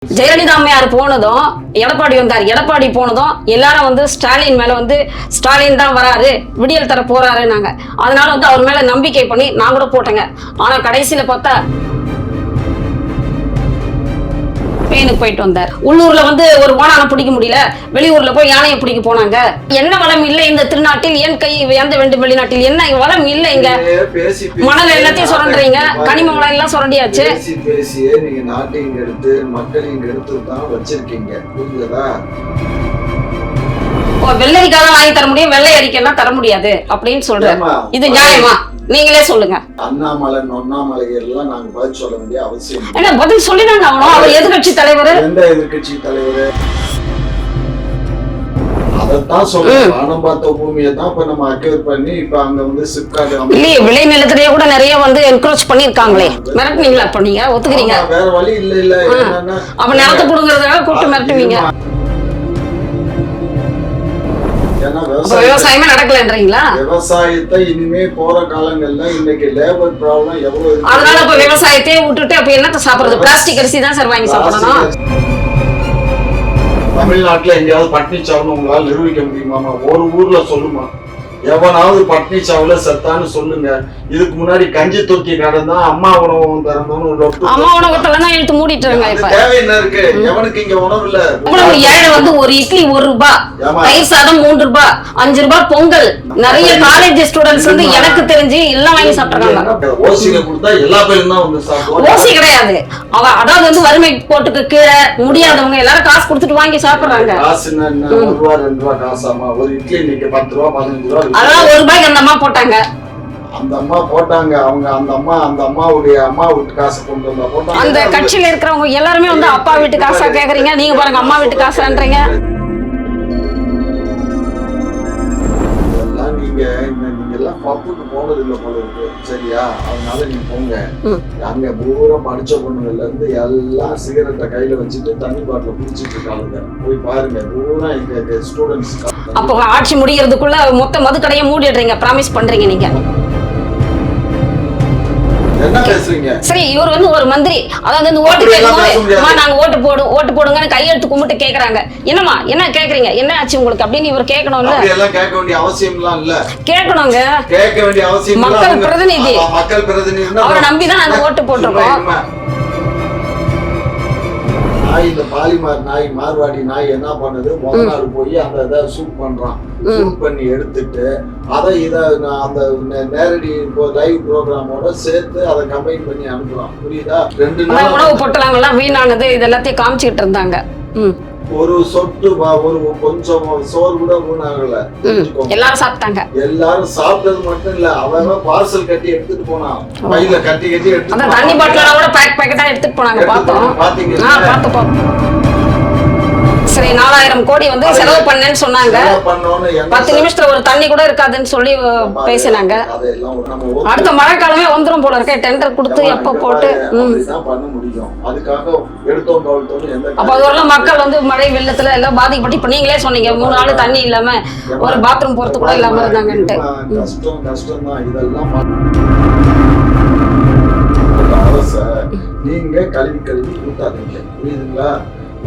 ஜெயலலிதா அம்மையார் போனதும் எடப்பாடி வந்தார். எடப்பாடி போனதும் எல்லாரும் வந்து ஸ்டாலின் மேல வந்து ஸ்டாலின் தான் வராரு, விடியல் தர போறாருன்னாங்க. அதனால வந்து அவர் மேல நம்பிக்கை பண்ணி நான் கூட போட்டேங்க. ஆனா கடைசியில பார்த்தா ஸ்பெயினுக்கு போயிட்டு வந்தார். உள்ளூர்ல வந்து ஒரு ஓனான பிடிக்க முடியல, வெளியூர்ல போய் யானையை பிடிக்க போனாங்க. என்ன வளம் இல்லை இந்த திருநாட்டில், ஏன் கை எந்த வேண்டும் வெளிநாட்டில், என்ன வளம் இல்லை இங்க? மணல் எல்லாத்தையும் சுரண்டுறீங்க, கனிம வளம் எல்லாம் சுரண்டியாச்சு. நீங்க நாட்டையும் எடுத்து மக்களையும் எடுத்து தான் வச்சிருக்கீங்க, புரியுதா? வெள்ளரிக்காய் தான் வாங்கி தர முடியும், வெள்ளை அறிக்கைலாம் தர முடியாது அப்படின்னு சொல்றேன். இது நியாயமா? நீங்களே சொல்லுங்க. அண்ணாமலை நொண்ணாமலை எல்லாம் நாங்க பதில் சொல்ல வேண்டிய அவசியம் இல்ல. பதில் சொல்லிதாங்க ஆகணும். அவர் எதிர்கட்சி தலைவர். எந்த எதிர்கட்சி தலைவர்? அதான் சொல்றேன். பணம் பார்த்த பூமியை தான் இப்ப நம்ம அக்யூர் பண்ணி இப்ப அங்க வந்து சிப்காட் இல்லையே, விளை நிலத்திலேயே கூட நிறைய வந்து என்கரேஜ் பண்ணிருக்காங்களே. மிரட்டுனீங்களா? அப்ப நீங்க ஒத்துக்கிறீங்க? வேற வழி இல்ல. அப்ப நிலத்தை புடுங்கிறதுக்காக கூப்பிட்டு மிரட்டுவீங்க. விவசாயமே நடக்கலன்றீங்களா? விவசாயத்தை இனிமே போற காலங்கள்ல இன்னைக்கு லேபர் ப்ராப்ளம் எவ்வளவு, அதனால இப்ப விவசாயத்தையே விட்டுட்டு அப்ப என்னத்த சாப்பிடுறது? பிளாஸ்டிக் அரிசி தான் சார் வாங்கி சாப்பிடணும். தமிழ்நாட்டுல எங்கேயாவது பட்னி சாவுன்னு உங்களால நிரூபிக்க முடியுமாமா? ஒரு ஊர்ல சொல்லுமா, எவனாவது பட்னி சாவுல செத்தான்னு சொல்லுங்க. இதுக்கு முன்னாடி கஞ்சி தூக்கி கடந்தா அம்மா உணவு திறந்தோன்னு அம்மா உணவகத்துல தான் எடுத்து மூடிட்டுருங்க. இப்ப தேவை என்ன இருக்கு? எவனுக்கு இங்க உணவு இல்ல. ஏழை வந்து ஒரு இட்லி 1 ரூபாய், தயிர் சாதம் 3 ரூபாய், 5 ரூபாய் பொங்கல். நிறைய காலேஜ் ஸ்டூடெண்ட்ஸ் வந்து எனக்கு தெரிஞ்சு எல்லாம் வாங்கி சாப்பிடுறாங்க. ஓசியில கொடுத்தா எல்லா பேரும் தான் வந்து சாப்பிடுவாங்க. ஓசி கிடையாது. அதாவது வந்து வறுமை கோட்டுக்கு கீழே முடியாதவங்க எல்லாரும் காசு கொடுத்துட்டு வாங்கி சாப்பிடுறாங்க. காசு என்ன? 1 ரூபா 2 ரூபா காசாமா? ஒரு இட்லி இன்னைக்கு 10 ரூபா 15 ரூபா. அதெல்லாம் 1 ரூபாய்க்கு அந்த அம்மா போட்டாங்க. அந்த அம்மா போட்டாங்க. அவங்க அந்த அம்மாவுடைய அம்மா வீட்டு காசு கொண்டு வந்தா போட்டாங்க. அந்த கட்சியில இருக்கிறவங்க எல்லாருமே வந்து அப்பா வீட்டு காசா கேக்குறீங்க. நீங்க பாருங்க அம்மா வீட்டு காசான்றீங்க. நீங்க எல்லாம் பப்புக்கு போனது இல்ல போல இருக்கு, சரியா? அதனால நீங்க போங்க. அங்க பூரா படிச்ச பொண்ணுங்கள்ல இருந்து எல்லாம் சிகரெட்டை கையில வச்சுட்டு தண்ணி பாட்டில குடிச்சிட்டு இருக்காங்க. போய் பாருங்க, பூரா எங்க ஸ்டூடெண்ட்ஸ். அப்போ ஆட்சி முடிகிறதுக்குள்ள மொத்த மதுக்கடையை மூடிடுறீங்க, ப்ராமிஸ் பண்றீங்க நீங்க. என்ன பேசுறீங்க? சரி, இவர் வந்து ஒரு மந்திரி, அதாவது வந்து ஓட்டு கேட்கும்போது நாங்க ஓட்டு போடுங்கன்னு கையெழுத்து கும்பிட்டு கேக்குறாங்க. என்னமா என்ன கேக்குறீங்க, என்ன ஆச்சு உங்களுக்கு அப்படின்னு இவர் கேட்கணும்ல. எல்லாம் கேட்க வேண்டிய அவசியம் எல்லாம் இல்ல. கேட்கணுங்க, கேட்க வேண்டிய அவசியம். மக்கள் பிரதிநிதி, மக்கள் பிரதிநிதி அவரை நம்பிதான் நாங்க ஓட்டு போட்டிருக்கோம். நாய், இந்த பாலிமார் நாய், மார்வாடி நாய் என்ன பண்ணுது? முதல் நாள் போய் அந்த இதை சூட் பண்றான். சூட் பண்ணி எடுத்துட்டு அதை அந்த நேரடி லைவ் ப்ரோக்ராமோட சேர்த்து அதை கம்பைன் பண்ணி அனுப்புறான், புரியுதா? 2 நாள் உணவு பொட்டலங்கள்லாம் வீணானது இதெல்லாத்தையும் காமிச்சுட்டு இருந்தாங்க. ஒரு சொட்டு ஒரு கொஞ்சம் சோறு கூட வீணாகல. எல்லாரும் சாப்பிட்டாங்க. எல்லாரும் சாப்பிட்டது மட்டும் இல்ல, அவன் பார்சல் கட்டி எடுத்துட்டு போனான். பையில கட்டி எடுத்து அந்த தண்ணி பாட்டிலோட கூட பேக்கெட்டா எடுத்துட்டு போனாங்க. பார்த்தோம், பார்த்தோம். சரி, 4000 கோடி வந்து செலவு பண்ணேன்னு சொன்னாங்க. 10 நிமிஷத்துல ஒரு தண்ணி கூட இருக்காதுன்னு சொல்லி பேசினாங்க. அடுத்த மழை காலமே வந்துரும் போல இருக்க. டெண்டர் கொடுத்து எப்ப போட்டு பண்ண முடியும்? அதுக்காக எடுத்தோம் கவுழ்த்தோம். அப்ப அதெல்லாம் மக்கள் வந்து மழை வெள்ளத்துல எல்லாம் பாதிக்கப்பட்டு, இப்ப நீங்களே சொன்னீங்க 3 நாள் தண்ணி இல்லாம ஒரு பாத்ரூம் போறது கூட இல்லாம இருந்தாங்கன்ட்டு. கஷ்டம் தான் இதெல்லாம். அரச நீங்க கல்வி ஊட்டாதீங்க, புரியுதுங்களா?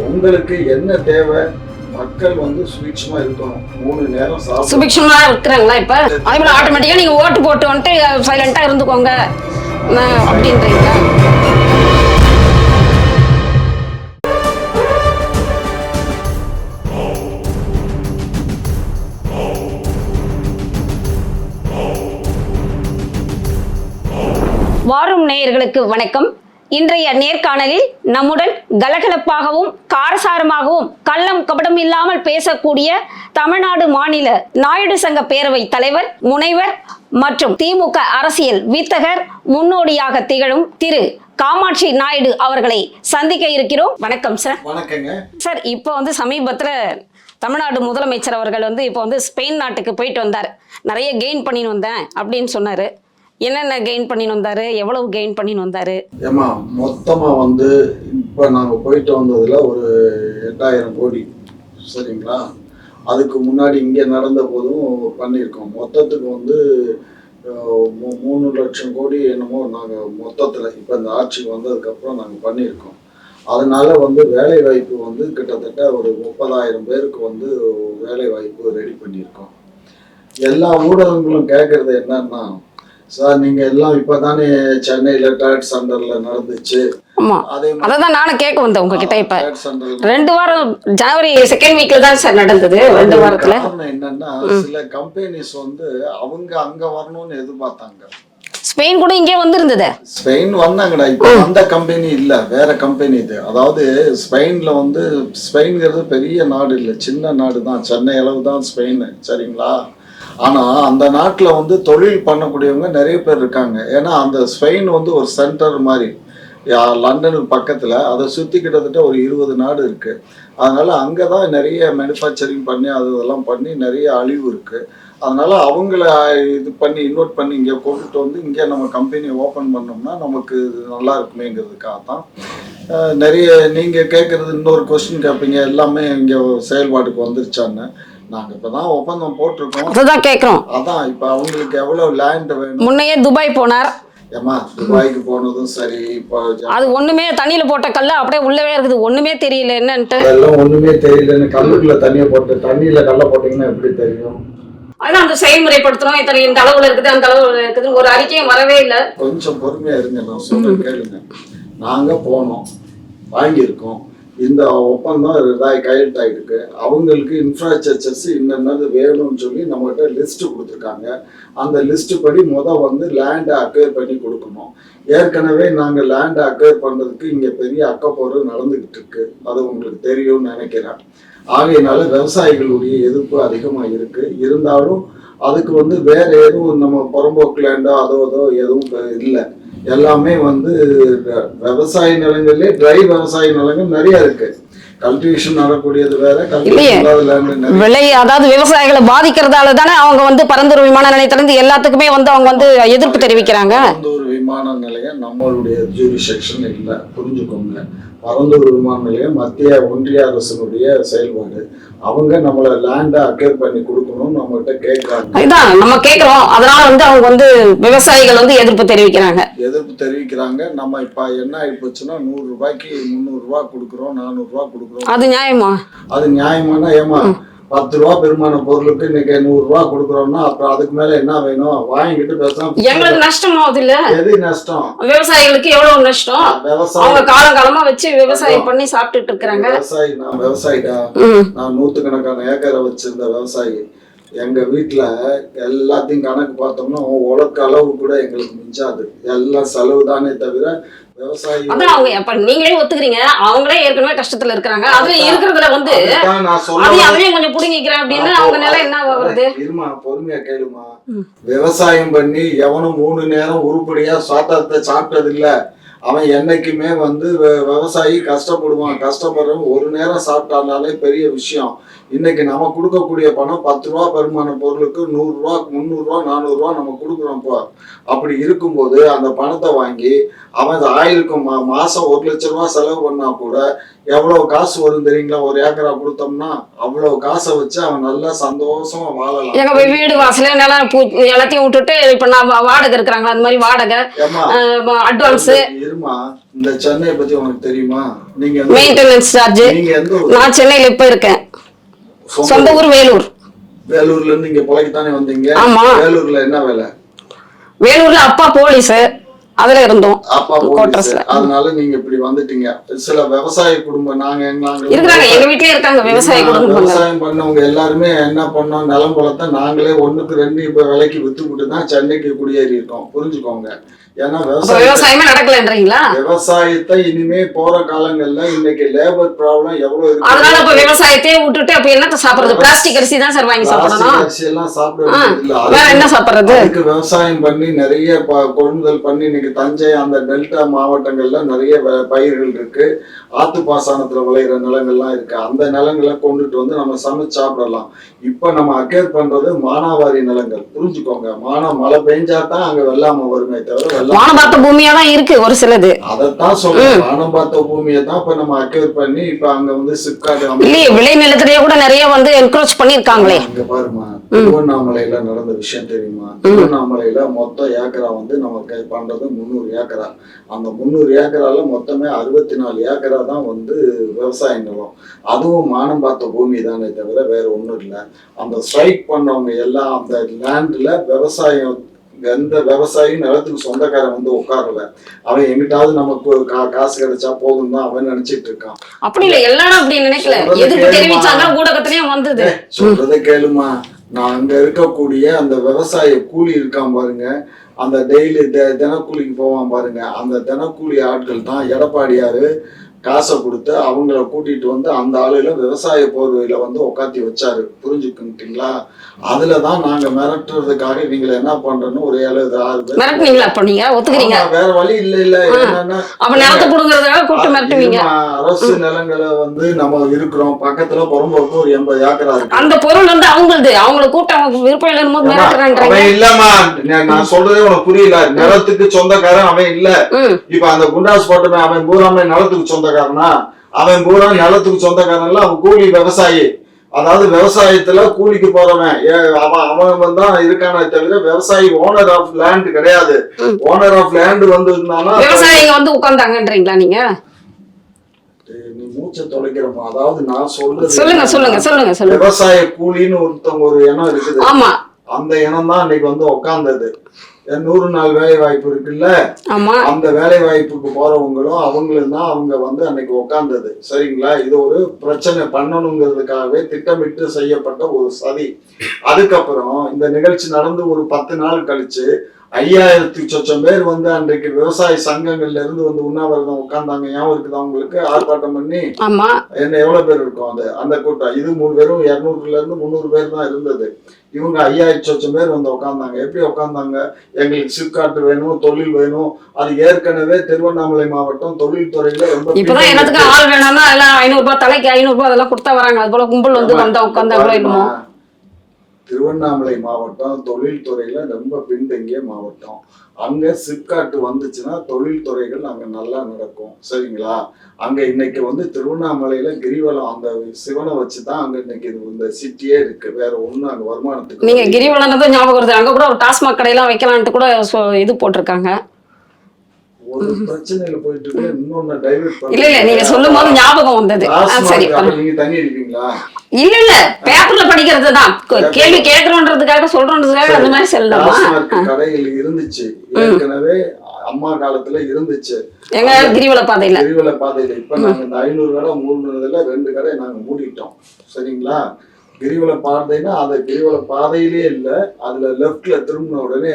உங்களுக்கு என்ன தேவை? மக்கள் வந்து சுபிக்ஷமா இருக்கணும். 3 நேரம் சுபிக்ஷமா இருக்கிறாங்களா? இப்ப அதே போல ஆட்டோமேட்டிக்கா நீங்க ஓட்டு போட்டு வந்துட்டு சைலண்டா இருந்துக்கோங்க அப்படின்றீங்க. வாரும் நேயர்களுக்கு வணக்கம். இன்றைய நேர்காணலில் நம்முடன் கலகலப்பாகவும் காரசாரமாகவும் கள்ளம் கபடம் இல்லாமல் பேசக்கூடிய தமிழ்நாடு மாநில நாயுடு சங்க பேரவை தலைவர், முனைவர் மற்றும் திமுக அரசியல் வித்தகர், முன்னோடியாக திகழும் திரு காமாட்சி நாயுடு அவர்களை சந்திக்க இருக்கிறோம். வணக்கம் சார். வணக்கங்க சார். இப்போ வந்து சமீபத்துல தமிழ்நாடு முதலமைச்சர் அவர்கள் வந்து இப்போ வந்து ஸ்பெயின் நாட்டுக்கு போயிட்டு வந்தார். நிறைய கெயின் பண்ணின்னு வந்தேன் அப்படின்னு சொன்னாரு. என்னென்ன கெயின் பண்ணின்னு வந்தாரு, எவ்வளவு கெயின் பண்ணின்னு வந்தாரு? ஏமா மொத்தமா வந்து இப்ப நாங்க போயிட்டு வந்ததுல ஒரு 8000 கோடி, சரிங்களா? அதுக்கு முன்னாடி இங்க நடந்த போதும் பண்ணியிருக்கோம். மொத்தத்துக்கு வந்து 3 லட்சம் கோடி என்னமோ நாங்க மொத்தத்துல இப்ப இந்த ஆட்சிக்கு வந்ததுக்கு அப்புறம் நாங்க பண்ணியிருக்கோம். அதனால வந்து வேலை வாய்ப்பு வந்து கிட்டத்தட்ட ஒரு 30,000 பேருக்கு வந்து வேலை வாய்ப்பு ரெடி பண்ணியிருக்கோம். எல்லா ஊடகங்களும் கேட்கறது என்னன்னா, சார் நீங்க எல்லாம் இப்பதானே சென்னையில ட்ரேட் சென்டர்ல நடந்துச்சு, ஆமா, அதே மாதிரி அதான் நானும் கேட்க வந்தேன் உங்ககிட்ட. இப்ப ட்ரேட் சென்டர்ல 2 வாரம் ஜனவரி 2nd வீக்ல தான் சார் நடந்தது. 2 வாரத்துல காரணம் என்னன்னா, சில கம்பெனிஸ் வந்து அவங்க அங்க வரணும்னு எதிர்பார்த்தாங்க. ஸ்பெயின் கூட இங்கே வந்திருந்தது. ஸ்பெயின் வந்தாங்கடா, இப்போ அந்த கம்பெனி இல்ல, வேற கம்பெனி இது. அதாவது ஸ்பெயின்ல வந்து, ஸ்பெயின்ங்கிறது பெரிய நாடு இல்லை, சின்ன நாடு தான், சென்னை அளவு தான் ஸ்பெயின், சரிங்களா? ஆனா அந்த நாட்டுல வந்து தொழில் பண்ணக்கூடியவங்க நிறைய பேர் இருக்காங்க. ஏன்னா அந்த ஸ்பெயின் வந்து ஒரு சென்டர் மாதிரி, லண்டனுக்கு பக்கத்துல, அதை சுத்தி கிட்டத்தட்ட ஒரு 20 நாடு இருக்கு. அதனால அங்கதான் நிறைய மேனுஃபேக்சரிங் பண்ணி அதெல்லாம் பண்ணி நிறைய அழிவு இருக்கு. அதனால அவங்கள இது பண்ணி இன்வெர்ட் பண்ணி இங்கே கொண்டுட்டு வந்து இங்கே நம்ம கம்பெனியை ஓப்பன் பண்ணோம்னா நமக்கு நல்லா இருக்குமேங்கிறதுக்காக தான். நிறைய நீங்கள் கேட்குறது இன்னொரு கொஸ்டின் கேட்பீங்க, எல்லாமே இங்கே செயல்பாட்டுக்கு வந்துருச்சான்னு. நாங்கள் இப்போ தான் ஒப்பந்தம் போட்டிருக்கோம், அதுதான் கேட்குறோம். அதான் இப்போ அவங்களுக்கு எவ்வளோ லேண்ட் வேணும். முன்னையே துபாய் போனார். ஏமா துபாய்க்கு போனதும் சரி, இப்போ அது ஒண்ணுமே தண்ணியில போட்ட கல்ல அப்படியே உள்ளவே இருக்குது, ஒண்ணுமே தெரியல என்னன்ட்டு. அதெல்லாம் ஒன்றுமே தெரியலன்னு கல்லுக்குள்ள தண்ணியை போட்டு, தண்ணியில் கல்லை போட்டிங்கன்னா எப்படி தெரியும்? அதான் அந்த செயல்முறைப்படுத்துறோம், இத்தனை இந்த அளவுல இருக்குது அந்த அளவுல இருக்குது, ஒரு அறிக்கையும் வரவே இல்லை. கொஞ்சம் பொறுமையா இருங்க, நான் சொல்ல கேளுங்க. நாங்க போனோம், வாங்கியிருக்கோம், இந்த ஒப்பந்தம் இதாகி கையெழுத்தாயிருக்கு. அவங்களுக்கு இன்ஃப்ராஸ்ட்ரக்சர்ஸ் என்னென்னது வேணும்னு சொல்லி நம்மகிட்ட லிஸ்ட் கொடுத்துருக்காங்க. அந்த லிஸ்ட் படி வந்து லேண்டை அக்வயர் பண்ணி கொடுக்கணும். ஏற்கனவே நாங்கள் லேண்டை அக்வயர் பண்ணுறதுக்கு இங்கே பெரிய அக்கப்போர் நடந்துக்கிட்டு இருக்கு, அது உங்களுக்கு தெரியும்னு நினைக்கிறேன். ஆகையினால விவசாயிகளுடைய எதிர்ப்பு அதிகமாக இருக்கு. இருந்தாலும் அதுக்கு வந்து வேற எதுவும் நம்ம புறம்போக்கு லேண்டோ அதோ எதுவும் இல்லை. எல்லாமே வந்து விவசாய நிலங்கள்லேயே ட்ரை விவசாய நிலங்கள் நிறைய இருக்கு. கல்டிவேஷன் நடக்கூடியது வேற, கல்டிவேஷன் விலை, அதாவது விவசாயிகளை பாதிக்கிறதால தானே அவங்க வந்து பரந்தூர் விமான நிலையத்திலிருந்து எல்லாத்துக்குமே வந்து அவங்க வந்து எதிர்ப்பு தெரிவிக்கிறாங்க. பரந்தூர் விமான நிலையம் நம்மளுடைய ஜூரிசெக்ஷன் இல்லை, புரிஞ்சுக்கோங்க. பரந்தூர் விமான நிலையம் மத்திய ஒன்றிய அரசினுடைய செயல்பாடு. அவங்க நம்மள லேண்டை அக்வயர் பண்ணி கொடுக்கணும்னு நம்மகிட்ட கேட்கறாங்க. இதான் நம்ம கேட்கிறோம். அதனால வந்து அவங்க வந்து விவசாயிகள் வந்து எதிர்ப்பு தெரிவிக்கிறாங்க. நம்ம இப்ப என்ன ஆகி போச்சுன்னா, 100 ரூபாய்க்கு 300 ரூபாய் கொடுக்குறோம், 400 ரூபாய் கொடுக்குறோம். அது நியாயமா? அது நியாயமானா ஏமா 10 ரூபா பெருமான பொருளுக்கு இன்னைக்கு 100 ரூபாய் கொடுக்குறோம்னா அப்புறம் அதுக்கு மேல என்ன வேணும்? வாங்கிட்டு பேசாம எங்களுக்கு நஷ்டம் ஆகுது இல்ல? எது நஷ்டம்? விவசாயிகளுக்கு எவ்வளவு நஷ்டம்? அவங்க காலகாலமா வச்சு விவசாயம் பண்ணி சாப்பிட்டுட்டு இருக்காங்க. நான் விவசாயிடா, நான் 100கணக்கான ஏக்கரை வச்சிருந்த விவசாயி. எங்க வீட்டுல எல்லாத்தையும் கணக்கு பார்த்தோம்னா உலக அளவு கூட எங்களுக்கு மிஞ்சாது. எல்லாம் செலவு தானே தவிர விவசாயி. அதான் அவங்க அப்ப நீங்களே ஒத்துக்கிறீங்க, அவங்களே ஏற்கனவே கஷ்டத்துல இருக்காங்க. அதுல இருக்கிறதுல வந்து அதையும் கொஞ்சம் புடுங்கிக்கிறேன் அப்படின்னு அவங்க நிலை என்ன வருது? இருமா, பொறுமையா கேளுமா. விவசாயம் பண்ணி எவனும் 3 நேரம் உருப்படியா சாப்பிட்டது இல்ல. அவன் என்னைக்குமே வந்து விவசாயி கஷ்டப்படுவான். கஷ்டப்படுறவன் ஒரு நேரம் சாப்பிட்டாலே பெரிய விஷயம். இன்னைக்கு நம்ம கொடுக்கக்கூடிய பணம் 10 ரூபா பெருமான பொருளுக்கு 100 ரூபா, 300 ரூபா, 400 ரூபா நம்ம கொடுக்குறோம். அப்படி இருக்கும்போது அந்த பணத்தை வாங்கி அவன் ஆயிருக்கு மாசம் 1 லட்சம் ரூபா செலவு பண்ணா கூட எவ்வளவு காசு வரும் தெரியுங்களா? 1 ஏக்கரா கொடுத்தோம்னா அவ்வளவு காசை வச்சு அவன் நல்லா சந்தோஷமா வாழலாம். எங்க வீடு வாசல நிலம் எல்லாத்தையும் விட்டுட்டு இப்ப நான் வாடகை இருக்கிறாங்க, அந்த மாதிரி வாடகை, அட்வான்ஸ். இருமா, இந்த சென்னை பத்தி உனக்கு தெரியுமா? நீங்க மெயின்டெனன்ஸ் சார்ஜ். நான் சென்னையில இப்ப இருக்கேன், சொந்த ஊர் வேலூர். வேலூர்ல இருந்து இங்க பொழைக்கத்தானே வந்தீங்க? வேலூர்ல என்ன வேலை? வேலூர்ல அப்பா போலீஸ், அதுல இருந்தோம். அப்பா போலீஸ், அதனால நீங்க இப்படி வந்துட்டீங்க. சில விவசாய குடும்பம் நாங்க இருக்காங்க, எங்க வீட்லயே இருக்காங்க விவசாய குடும்பம். விவசாயம் பண்ணவங்க எல்லாருமே என்ன பண்ணோம், நிலம் பழத்தை நாங்களே 1க்கு 2 இப்ப விலைக்கு வித்துக்கிட்டு தான் சென்னைக்கு குடியேறி இருக்கோம், புரிஞ்சுக்கோங்க. ஏன்னா விவசாயமே நடக்கலன்றீங்களா? விவசாயத்தை இனிமே போற காலங்கள்ல இன்னைக்கு லேபர் ப்ராப்ளம் எவ்வளவு இருக்கு. அதனால இப்ப விவசாயத்தையே விட்டுட்டு அப்ப என்னத்த சாப்பிடுறது? பிளாஸ்டிக் அரிசி தான் சார் வாங்கி சாப்பிடணும். அரிசி எல்லாம் சாப்பிட இல்ல, வேற என்ன சாப்பிடுறது? அதுக்கு விவசாயம் பண்ணி நிறைய கொள்முதல் பண்ணி இன்னைக்கு தஞ்சை அந்த டெல்டா மாவட்டங்கள்ல நிறைய பயிர்கள் இருக்கு. ஆத்து பாசனத்துல விளையிற நிலங்கள்லாம் இருக்கு. அந்த நிலங்களை கொண்டுட்டு வந்து நம்ம சமைச்சு சாப்பிடலாம். இப்ப நம்ம அக்கேர் பண்றது மானாவாரி நிலங்கள், புரிஞ்சுக்கோங்க. மழை பெஞ்சாதான் அங்க வெள்ளாம வருமே தவிர வானம் பார்த்த பூமியா தான் இருக்கு ஒரு சிலது. அதத்தான் சொல்றேன், வானம் பார்த்த பூமியை தான் இப்ப நம்ம அக்வயர் பண்ணி இப்ப அங்க வந்து சிப்காட் இல்லையே, விளை நிலத்திலேயே கூட நிறைய வந்து என்கரேஜ் பண்ணிருக்காங்களே. இங்க பாருமா, திருவண்ணாமலையில நடந்த விஷயம் தெரியுமா? திருவண்ணாமலையில மொத்த ஏக்கரா வந்து நமக்கு பண்றது 300 ஏக்கரா. அந்த 300 ஏக்கரால மொத்தமே 64 ஏக்கரா தான் வந்து விவசாய நிலம். அதுவும் மானம் பார்த்த பூமி தானே தவிர வேற ஒன்றும் இல்லை. அந்த ஸ்ட்ரைக் பண்ணவங்க எல்லாம் அந்த லேண்ட்ல விவசாயம், எந்த விவசாயி நிலத்துக்கு சொந்தக்காரன் வந்து உட்காரல. அவன் எங்கிட்டாவது நமக்கு காசு கிடைச்சா போதும் தான் அவன் நினைச்சிட்டு இருக்கான். அப்படி இல்ல, எல்லாரும் அப்படி நினைக்கல. எதுக்கு தெரிவிச்சாங்க, ஊடகத்திலயும் வந்தது. சொல்றதை கேளுமா, நான் அங்க இருக்கக்கூடிய அந்த விவசாய கூலி இருக்கான் பாருங்க, அந்த டெய்லி தினக்கூலிக்கு போவான் பாருங்க, அந்த தினக்கூலி ஆட்கள் தான் எடப்பாடியாரு காசை கொடுத்து அவங்கள கூட்டிட்டு வந்து அந்த ஆளுல விவசாய போர்வையில வந்து உட்காத்தி வச்சாரு. புரிஞ்சுக்கிட்டீங்களா? அதுலதான் நாங்க மிரட்டுறதுக்காக இவங்களை என்ன பண்றோம்னு ஒரு 7-6 பேர் மிரட்டுனீங்களா? அப்ப நீங்க ஒத்துக்கிறீங்க? வேற வழி இல்ல. என்னன்னா அப்ப நிலத்தை புடுங்கிறதுக்காக கூப்பிட்டு மிரட்டுவீங்க. அரசு நிலங்களை வந்து நம்ம இருக்கிறோம் பக்கத்துல புறம்போக்கு ஒரு 80 ஏக்கரா இருக்கு. அந்த பொருள் வந்து அவங்களது, அவங்களை கூப்பிட்டு அவங்க விருப்பம் இல்லைன்னு போது மிரட்டுறாங்க. அவன் இல்லம்மா, நான் சொல்றதே உனக்கு புரியல. நிலத்துக்கு சொந்தக்காரன் அவன் இல்ல. இப்ப அந்த குண்டாஸ் போட்டுமே அவன் பூராமே நிலத்துக்கு சொந்தக்காரனா? அவன் பூரா நிலத்துக்கு சொந்தக்காரன் இல்ல, அவன் கூலி விவசாயி. அதாவது விவசாயத்துல கூலிக்கு போறவன் அவன் தான் இருக்கானே தவிர விவசாயி ஓனர் ஆஃப் லேண்ட் கிடையாது. ஓனர் ஆஃப் லேண்ட் வந்து இருந்தாலும் விவசாயிங்க வந்து உட்கார்ந்தாங்கன்றீங்களா நீங்க? நீ மூச்சை தொலைக்கிறோமா? அதாவது நான் சொல்றது சொல்லுங்க சொல்லுங்க சொல்லுங்க சொல்லுங்க. விவசாய கூலின்னு ஒருத்தவங்க ஒரு இனம் இருக்குது. ஆமா, அந்த இனம் தான் அன்னைக்கு வந்து உட்கார்ந்தது. 100 நாள் வேலை வாய்ப்பு இருக்குல்ல, அந்த வேலை வாய்ப்புக்கு போறவங்களும் அவங்களும் தான் அவங்க வந்து அன்னைக்கு உட்கார்ந்தது. சரிங்களா? இது ஒரு பிரச்சனை பண்ணணுங்கிறதுக்காகவே திட்டமிட்டு செய்யப்பட்ட ஒரு சதி. அதுக்கப்புறம் இந்த நிகழ்ச்சி நடந்து ஒரு 10 நாள் கழிச்சு 5000 சொச்சம் பேர் வந்து அன்றைக்கு விவசாய சங்கங்கள்ல இருந்து வந்து உண்ணாவிரதம் உட்கார்ந்தாங்க. ஞாபகம் இருக்குது அவங்களுக்கு? ஆர்ப்பாட்டம் பண்ணி என்ன எவ்வளவு பேர் இருக்கும் அந்த கூட்டம்? இது வெறும் 200ல இருந்து 300 பேர் தான் இருந்தது. இவங்க 5000 சொச்சம் பேர் வந்து உட்கார்ந்தாங்க. எப்படி உட்கார்ந்தாங்க? எங்களுக்கு சிப்காட் வேணும், தொழில் வேணும். அது ஏற்கனவே திருவண்ணாமலை மாவட்டம் தொழில்துறையில ரொம்ப இப்பதான் எனக்கு ஆள் வேணும்னா எல்லாம் 500 ரூபாய் தலைக்கு 500 ரூபாய் அதெல்லாம் கொடுத்தா வராங்க. அது போல கும்பல் வந்து வந்தா உட்கார்ந்தா. திருவண்ணாமலை மாவட்டம் தொழில்துறையில ரொம்ப பின்தங்கிய மாவட்டம். அங்க சிப்காட் வந்துச்சுன்னா தொழில்துறைகள் அங்க நல்லா நடக்கும். சரிங்களா? அங்க இன்னைக்கு வந்து திருவண்ணாமலையில கிரிவலம் அந்த சிவனை வச்சுதான் அங்க இன்னைக்கு இந்த சிட்டியே இருக்கு. வேற ஒண்ணு அங்க வருமானத்துக்கு. நீங்க கிரிவலம் ஞாபகம் வருது. அங்க கூட ஒரு டாஸ்மாக் கடையெல்லாம் வைக்கலான்ட்டு கூட இது போட்டிருக்காங்க. ஒரு பிரச்சனையில போயிட்டு இன்னொன்னு டைவர்ட் பண்ண. இல்ல நீங்க சொல்லும் போது ஞாபகம் வந்தது. சரி, நீங்க தண்ணி அடிப்பீங்களா? இல்ல பேப்பர்ல படிக்கிறதுதான். கேள்வி கேட்கறோன்றதுக்காக சொல்றோன்றதுக்காக அந்த மாதிரி சொல்லலாமா? கடைகள் இருந்துச்சு ஏற்கனவே, அம்மா காலத்துல இருந்துச்சு. எங்க கிரிவல பாதையில இப்ப நாங்க இந்த 500 கடை மூடுனதுல 2 கடை நாங்க மூடிட்டோம். சரிங்களா? கிரிவல பாதைன்னா அந்த கிரிவல பாதையிலே இல்ல, அதுல லெப்ட்ல திரும்பின உடனே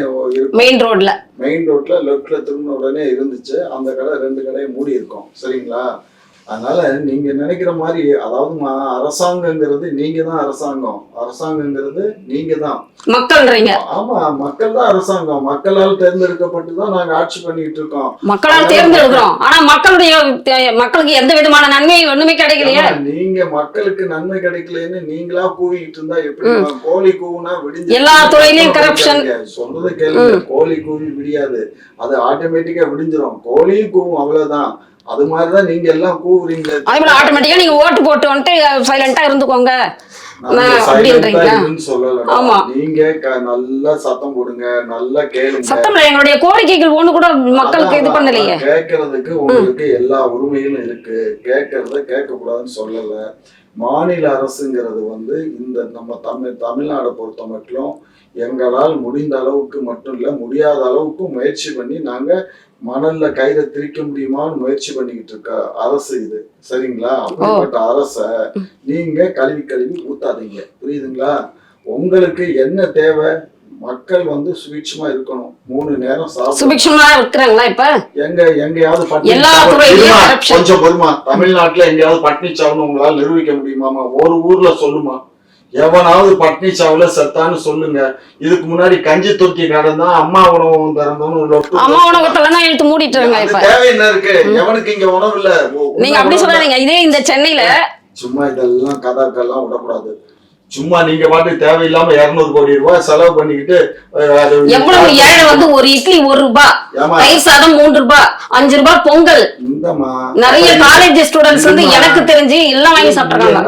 மெயின் ரோட்ல லெப்ட்ல திரும்பின உடனே இருந்துச்சு. அந்த கடை 2 கடையை மூடி இருக்கோம். சரிங்களா? அதனால நீங்க நினைக்கிற மாதிரி, அதாவது அரசாங்கங்கிறது நீங்க தான் அரசாங்கம், அரசாங்கங்கிறது நீங்க தான் மக்கள்ன்றீங்க. ஆமா, மக்கள் தான் அரசாங்கம். மக்களால் தேர்ந்தெடுக்கப்பட்டுதான் நாங்க ஆட்சி பண்ணிட்டு இருக்கோம். மக்களால் தேர்ந்தெடுக்கிறோம். ஆனா மக்களுக்கு எந்த விதமான நன்மை ஒண்ணுமே கிடைக்கலையே. நீங்க மக்களுக்கு நன்மை கிடைக்கலன்னு நீங்களா கூவிட்டு இருந்தா எப்படி? கோழி கூவுனா விடிஞ்சு எல்லா துறையிலயும் கரப்ஷன். சொல்றதை கேளுங்க, கோழி கூவி விடியாது, அது ஆட்டோமேட்டிக்கா விடிஞ்சிரும். கோழியும் கூவும், அவ்வளவுதான். அது மாதிரிதான் நீங்க எல்லாம் கூவுறீங்க. அதே போல ஆட்டோமேட்டிக்கா நீங்க ஓட்டு போட்டு வந்துட்டு சைலண்டா இருந்துக்கோங்க. நீங்க நல்லா சத்தம் போடுங்க, நல்லா கேளுங்க. சத்தம் எங்களுடைய கோரிக்கைகள் ஒண்ணு கூட மக்களுக்கு இது பண்ணலையே. கேட்கறதுக்கு உங்களுக்கு எல்லா உரிமைகளும் இருக்கு. கேட்கறத கேட்க கூடாதுன்னு சொல்லல. மாநில அரசுங்கிறது வந்து இந்த நம்ம தமிழ்நாடை பொறுத்த மட்டும் எங்களால் முடிந்த அளவுக்கு மட்டும் இல்ல, முடியாத அளவுக்கு முயற்சி பண்ணி நாங்க மணல்ல கயிறை திரிக்க முடியுமான்னு முயற்சி பண்ணிக்கிட்டு இருக்க அரசு இது. சரிங்களா? அப்படிப்பட்ட அரச நீங்க கழுவி ஊத்தாதீங்க. புரியுதுங்களா? உங்களுக்கு என்ன தேவை? மக்கள் வந்து சுபிட்சமா இருக்கணும். 3 நேரம் சுபிட்சமா இருக்கிறாங்களா? இப்ப எங்கயாவது கொஞ்சம் பொறுமா, தமிழ்நாட்டுல எங்கேயாவது பட்னிச்சாவுன்னு உங்களால நிரூபிக்க முடியுமாமா? ஒரு ஊர்ல சொல்லுமா, எவனாவது பட்னி சாவுல செத்தான்னு சொல்லுங்க. இதுக்கு முன்னாடி கஞ்சி தொட்டி கடந்தா அம்மா உணவு திறந்தோன்னு அம்மா உணவகத்துலதான் இழுத்து மூடிட்டுருங்க. இப்ப தேவை என்ன இருக்கு? எவனுக்கு இங்க உணவு இல்ல. நீங்க அப்படி சொல்லாதீங்க. இதே இந்த சென்னையில சும்மா இதெல்லாம் கதாக்கெல்லாம் விடக்கூடாது. சும்மா நீங்க பாட்டு தேவையில்லாம 200 கோடி ரூபாய் செலவு பண்ணிக்கிட்டு எவ்வளவு ஏழை வந்து ஒரு இட்லி 1 ரூபாய், தயிர் சாதம் 3 ரூபாய், 5 ரூபாய் பொங்கல். நிறைய காலேஜ் ஸ்டூடெண்ட்ஸ் வந்து எனக்கு தெரிஞ்சு எல்லாம் வாங்கி சாப்பிடுறாங்க.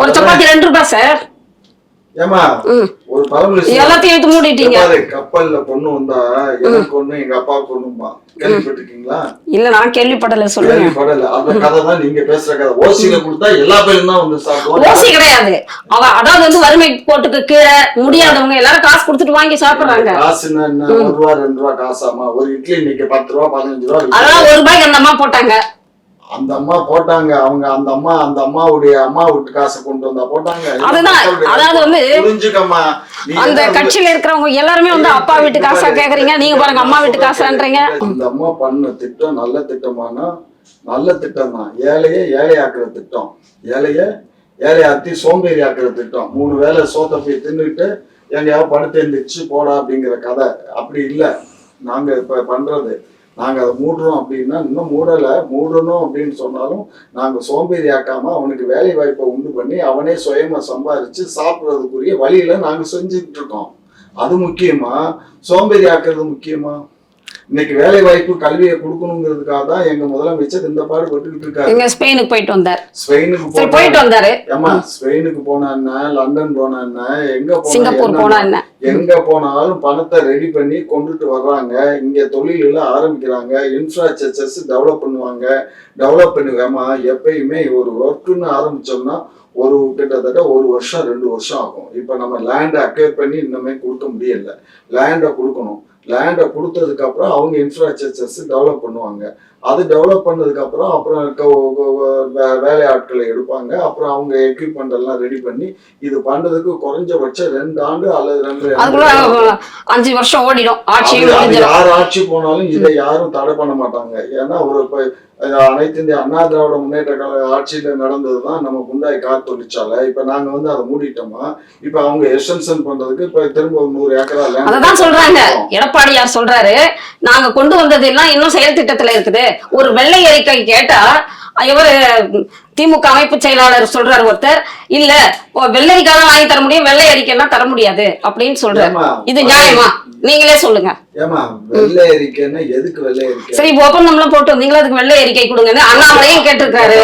ஒரு சப்பாத்தி 2 ரூபாய் சார். ஏமா ம். ஒரு பழமொழி எல்லாத்தையும் எடுத்து மூடிட்டீங்க. கப்பல்ல பொண்ணு வந்தா எனக்கு ஒண்ணு எங்க அப்பாவுக்கு ஒண்ணுமா, கேள்விப்பட்டிருக்கீங்களா? இல்ல நான் கேள்விப்படல, சொல்லுங்க. கேள்விப்படல. அந்த கதை தான் நீங்க பேசுற கதை. ஓசியில கொடுத்தா எல்லா பேரும் தான் வந்து சாப்பிடுவோம். ஓசி கிடையாது. அதாவது வந்து வறுமை கோட்டுக்கு கீழே முடியாதவங்க எல்லாரும் காசு கொடுத்துட்டு வாங்கி சாப்பிடுறாங்க. காசுன்னா என்ன? 1 ரூபா 2 ரூபா காசாமா? ஒரு இட்லி இன்னைக்கு 10 ரூபா 15 ரூபா. அதான் 1 ரூபாய்க்கு அந்த அம்மா போட்டாங்க. அந்த அம்மா போட்டாங்க. அவங்க அந்த அம்மாவுடைய அம்மா வீட்டு காசை கொண்டு வந்தா போட்டாங்க. அதுதான், அதாவது வந்து புரிஞ்சுக்கம்மா, அந்த கட்சியில இருக்கிறவங்க எல்லாருமே வந்து அப்பா வீட்டு காசா கேக்குறீங்க, நீங்க பாருங்க அம்மா வீட்டு காசான்றீங்க. இந்த அம்மா பண்ண திட்டம் நல்ல திட்டமானா நல்ல திட்டம் தான். ஏழையாக்குற திட்டம், ஏழையாக்கி சோம்பேறி ஆக்குற திட்டம். 3 வேளை சோத்தை போய் தின்னுட்டு எங்கேயாவது படுத்து எழுந்திரிச்சு போடா அப்படிங்கிற கதை அப்படி இல்லை. நாங்க இப்ப பண்றது, நாங்க அதை மூடுறோம் அப்படின்னா, இன்னும் மூடணும் அப்படின்னு சொன்னாலும் நாங்க சோம்பேறி ஆக்காம அவனுக்கு வேலை வாய்ப்பை உண்டு பண்ணி அவனே சுயமா சம்பாதிச்சு சாப்பிட்றதுக்குரிய வழியில நாங்க செஞ்சுட்டு இருக்கோம். அது முக்கியமா, சோம்பேறி ஆக்குறது முக்கியமா? இன்னைக்கு வேலை வாய்ப்பு கல்வியை கொடுக்கணுங்கிறதுக்காக தான் எங்க முதலமைச்சர் இந்த பாடுபட்டுக்கிட்டு இருக்காரு. எங்க ஸ்பெயினுக்கு போயிட்டு வந்தார். ஸ்பெயினுக்கு போயிட்டு வந்தாரு. ஏமா ஸ்பெயினுக்கு போனா என்ன, லண்டன் போனா என்ன, எங்க சிங்கப்பூர் போனா என்ன, எங்க போனாலும் பணத்தை ரெடி பண்ணி கொண்டுட்டு வர்றாங்க. இங்க தொழில்களை ஆரம்பிக்கிறாங்க, இன்ஃப்ராஸ்ட்ரக்சர்ஸ் டெவலப் பண்ணுவாமா. எப்பயுமே ஒரு ஒர்க்குன்னு ஆரம்பிச்சோம்னா கிட்டத்தட்ட 1 வருஷம் 2 வருஷம் ஆகும். இப்ப நம்ம லேண்டை அக்வயர் பண்ணி இன்னுமே கொடுக்க முடியல. லேண்டை கொடுக்கணும். லேண்டை கொடுத்ததுக்கு அப்புறம் அவங்க இன்ஃப்ராஸ்ட்ரக்சர்ஸ் டெவலப் பண்ணுவாங்க. அது டெவலப் பண்ணதுக்கு அப்புறம் வேலை ஆட்களை எடுப்பாங்க. அப்புறம் அவங்க எக்யூப்மெண்ட் எல்லாம் ரெடி பண்ணி இது பண்றதுக்கு குறைஞ்சபட்சம் 2 ஆண்டு அல்லது 5 வருஷம் ஓடிடும். யார் ஆட்சி போனாலும் இதை யாரும் தடை பண்ண மாட்டாங்க. ஏன்னா அனைத்து இந்திய அண்ணா திராவிட முன்னேற்ற கழக ஆட்சியில நடந்ததுதான் நம்ம குண்டாய் கார் தொழிற்சாலை. இப்ப நாங்க வந்து அதை மூடிட்டோமா? இப்ப அவங்க எக்ஸ்டென்ஷன் பண்றதுக்கு இப்ப திரும்ப 100 ஏக்கரா அதான் சொல்றாங்க. எடப்பாடியார் சொல்றாரு, நாங்க கொண்டு வந்தது எல்லாம் இன்னும் செயல் திட்டத்துல இருக்குது. ஒரு வெள்ளை அறிக்கை கேட்டா இவர் திமுக அமைப்பு செயலாளர் சொல்றாரு ஒருத்தர், இல்ல வெள்ளரிக்காய் வாங்கி தர முடியும், வெள்ளை அறிக்கைன்னா தர முடியாது அப்படின்னு சொல்றாரு. இது நியாயமா? நீங்களே சொல்லுங்க. ஏமா வெள்ளை அறிக்கைன்னா எதுக்கு வெள்ளை அறிக்கை? சரி, ஒப்பந்தம்லாம் போட்டு வந்தீங்களா, அதுக்கு வெள்ளை அறிக்கை கொடுங்க. அண்ணாமலையும் கேட்டிருக்காரு.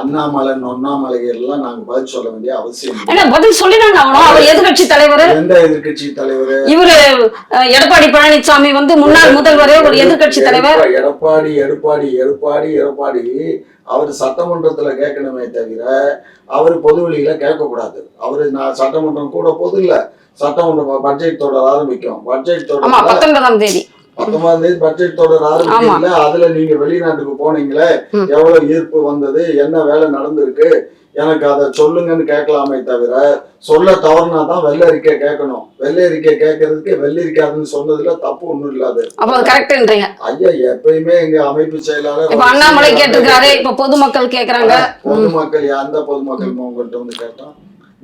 அண்ணாமலை எல்லாம் நாங்க பதில் சொல்ல வேண்டிய அவசியம் இல்ல. பதில் சொல்லினாங்க ஆகணும். அவர் எதிர்கட்சி தலைவர். எந்த எதிர்கட்சி தலைவர்? இவரு எடப்பாடி பழனிசாமி வந்து முன்னாள் முதல்வரே ஒரு எதிர்கட்சி தலைவர். எடப்பாடி அவர் சட்டமன்றத்துல கேட்கணுமே தவிர அவரு பொதுவெளியில கேட்க கூடாது. அவரு நான் சட்டமன்றம் கூட பொது இல்ல, சட்டமன்றம் பட்ஜெட் தொடர் ஆரம்பிக்கும். பட்ஜெட் தொடர் 19ஆம் தேதி பட்ஜெட் தொடர் ஆரம்பிக்கல. அதுல நீங்க வெளிநாட்டுக்கு போனீங்களே, எவ்வளவு ஈர்ப்பு வந்தது, என்ன வேலை நடந்திருக்கு, எனக்கு அதை சொல்லுங்கன்னு கேட்கலாமே தவிர சொல்ல தவறுனா தான் வெள்ளை அறிக்கை கேட்கணும். வெள்ளை அறிக்கை கேட்கறதுக்கு வெள்ளரிக்காதுன்னு சொன்னதுல தப்பு ஒண்ணும் இல்லாது. ஐயா எப்பயுமே எங்க அமைப்பு செயலாளர் அண்ணாமலை கேட்டிருக்காரு. இப்ப பொதுமக்கள் கேக்குறாங்க. பொதுமக்கள் எந்த பொதுமக்கள் உங்கள்கிட்ட வந்து கேட்டோம்?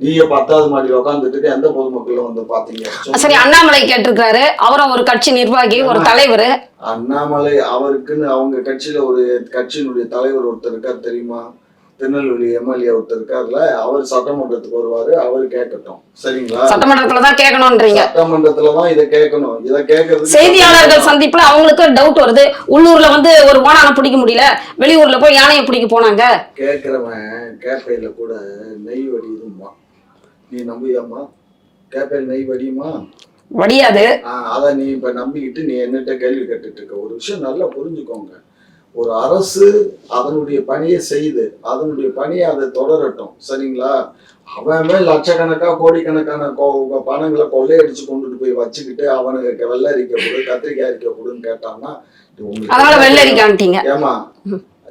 நீங்க 10வது மாடியில் உட்காந்துட்டு எந்த பொதுமக்கள் வந்து பாத்தீங்க? சரி, அண்ணாமலை கேட்டிருக்காரு. அவரும் ஒரு கட்சி நிர்வாகி, ஒரு தலைவர். அண்ணாமலை அவருக்குன்னு அவங்க கட்சியில ஒரு கட்சியினுடைய தலைவர் ஒருத்தர் இருக்கார் தெரியுமா? திருநெல்வேலி எம்எல்ஏ ஒருத்தர் இருக்காருல, அவர் சட்டமன்றத்துக்கு வருவாரு, அவரு கேட்கட்டும். சரிங்களா? சட்டமன்றத்துலதான் கேட்கணும்ன்றீங்க. சட்டமன்றத்துலதான் இதை கேட்கணும். இதை கேட்கறது செய்தியாளர்கள் சந்திப்புல அவங்களுக்கு டவுட் வருது. உள்ளூர்ல வந்து ஒரு ஓனானை பிடிக்க முடியல, வெளியூர்ல போய் யானையை பிடிக்க போனாங்க. கேட்கிறவன் கேப்பையில கூட நெய் வடியுமா? நீ நம்பியாமா? கேப்பையில் நெய் வடியுமா? வடியாது. அத நீ இப்ப நம்பிக்கிட்டு நீ என்னட்ட கேள்வி கேட்டுட்டு இருக்க. ஒரு விஷயம் நல்லா புரிஞ்சுக்கோங்க. ஒரு அரசு அதனுடைய பணியை செய்து அதனுடைய பணியை அதை தொடரட்டும். சரிங்களா? அவன் லட்சக்கணக்கா கோடிக்கணக்கான பணங்களை கொள்ளையடிச்சு கொண்டுட்டு போய் வச்சுக்கிட்டு அவனுக்கு வெள்ளை அறிக்கை கொடு, கத்திரிக்காய் அறிக்கை கொடுன்னு கேட்டான்னா ஏமா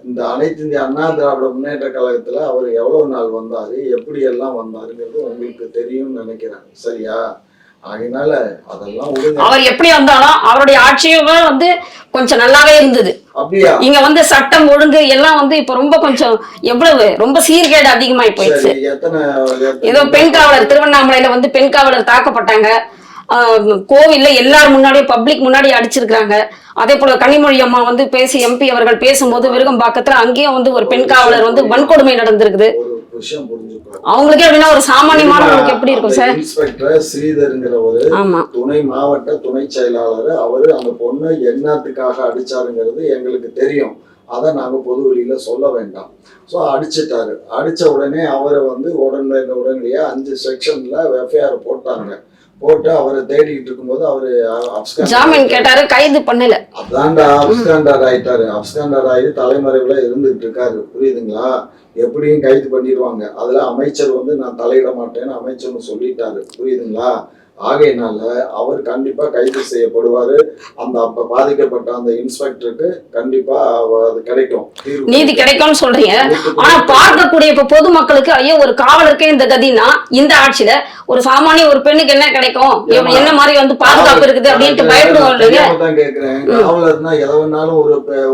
இந்த அனைத்து இந்திய அண்ணா திராவிட முன்னேற்ற கழகத்துல அவர் எவ்வளவு நாள் வந்தாரு, எப்படி எல்லாம் வந்தாருங்கிறது உங்களுக்கு தெரியும்னு நினைக்கிறேன். சரியா? அதனால அதெல்லாம் அவர் எப்படி வந்தாலும் அவருடைய ஆட்சியும் வந்து கொஞ்சம் நல்லாவே இருந்தது. அப்படியா? இங்க வந்து சட்டம் ஒழுங்கு எல்லாம் வந்து இப்ப ரொம்ப கொஞ்சம் எவ்வளவு ரொம்ப சீர்கேடு அதிகமாயி போயிடுச்சு. ஏதோ பெண் காவலர் திருவண்ணாமலையில வந்து பெண் காவலர் தாக்கப்பட்டாங்க. கோவில்ல எல்லாரும் முன்னாடியும் பப்ளிக் முன்னாடி அடிச்சிருக்காங்க. அதே போல கனிமொழி அம்மா வந்து பேசி எம்பி அவர்கள் பேசும்போது விருகம்பாக்கத்துல அங்கேயும் வந்து ஒரு பெண் காவலர் வந்து வன்கொடுமை நடந்திருக்குது. அவங்களுக்கே அப்படின்னா ஒரு சாமானியமானவங்களுக்கு எப்படி இருக்கும் சார்? இன்ஸ்பெக்டர் ஸ்ரீதர்ங்கிற ஒரு துணை மாவட்ட துணை செயலாளர், அவரு அந்த பொண்ணை என்னத்துக்காக அடிச்சாருங்கிறது எங்களுக்கு தெரியும். அதை நாங்கள் பொது வெளியில சொல்ல வேண்டாம். ஸோ அடிச்சிட்டாரு. அடித்த உடனே அவரை வந்து உடனடியாக 5 செக்ஷன்ல எஃப்ஐஆர் போட்டாங்க. போட்டு அவரை தேடிட்டு இருக்கும்போது அவரு ஜாமீன் கேட்டாரு, கைது பண்ணல. அதான்டா அப்ஸ்காண்டர் ஆயிட்டாரு. அப்ஸ்காண்டர் ஆகி தலைமறைவுல இருந்துட்டு இருக்காரு. புரியுதுங்களா? எப்படியும் கைது பண்ணிடுவாங்க. அதுல அமைச்சர் வந்து நான் தலையிட மாட்டேன்னு அமைச்சர்னு சொல்லிட்டாரு. புரியுதுங்களா? ஆகையினால அவர் கண்டிப்பா கைது செய்யப்படுவாரு. அந்த அப்ப பாதிக்கப்பட்ட அந்த இன்ஸ்பெக்டருக்கு கண்டிப்பா அது கிடைக்கும், நீதி கிடைக்கும்னு சொல்றீங்க. ஆனா பார்க்கக்கூடிய இப்ப பொதுமக்களுக்கு ஐயோ ஒரு காவலருக்கே இந்த கதினா இந்த ஆட்சியில ஒரு சாமானிய ஒரு பெண்ணுக்கு என்ன கிடைக்கும், என்ன மாதிரி வந்து பாதுகாப்பு இருக்குது அப்படின்ட்டு பயப்படுவாங்க. கேக்குறேன், காவலர்னா எதை வேணாலும்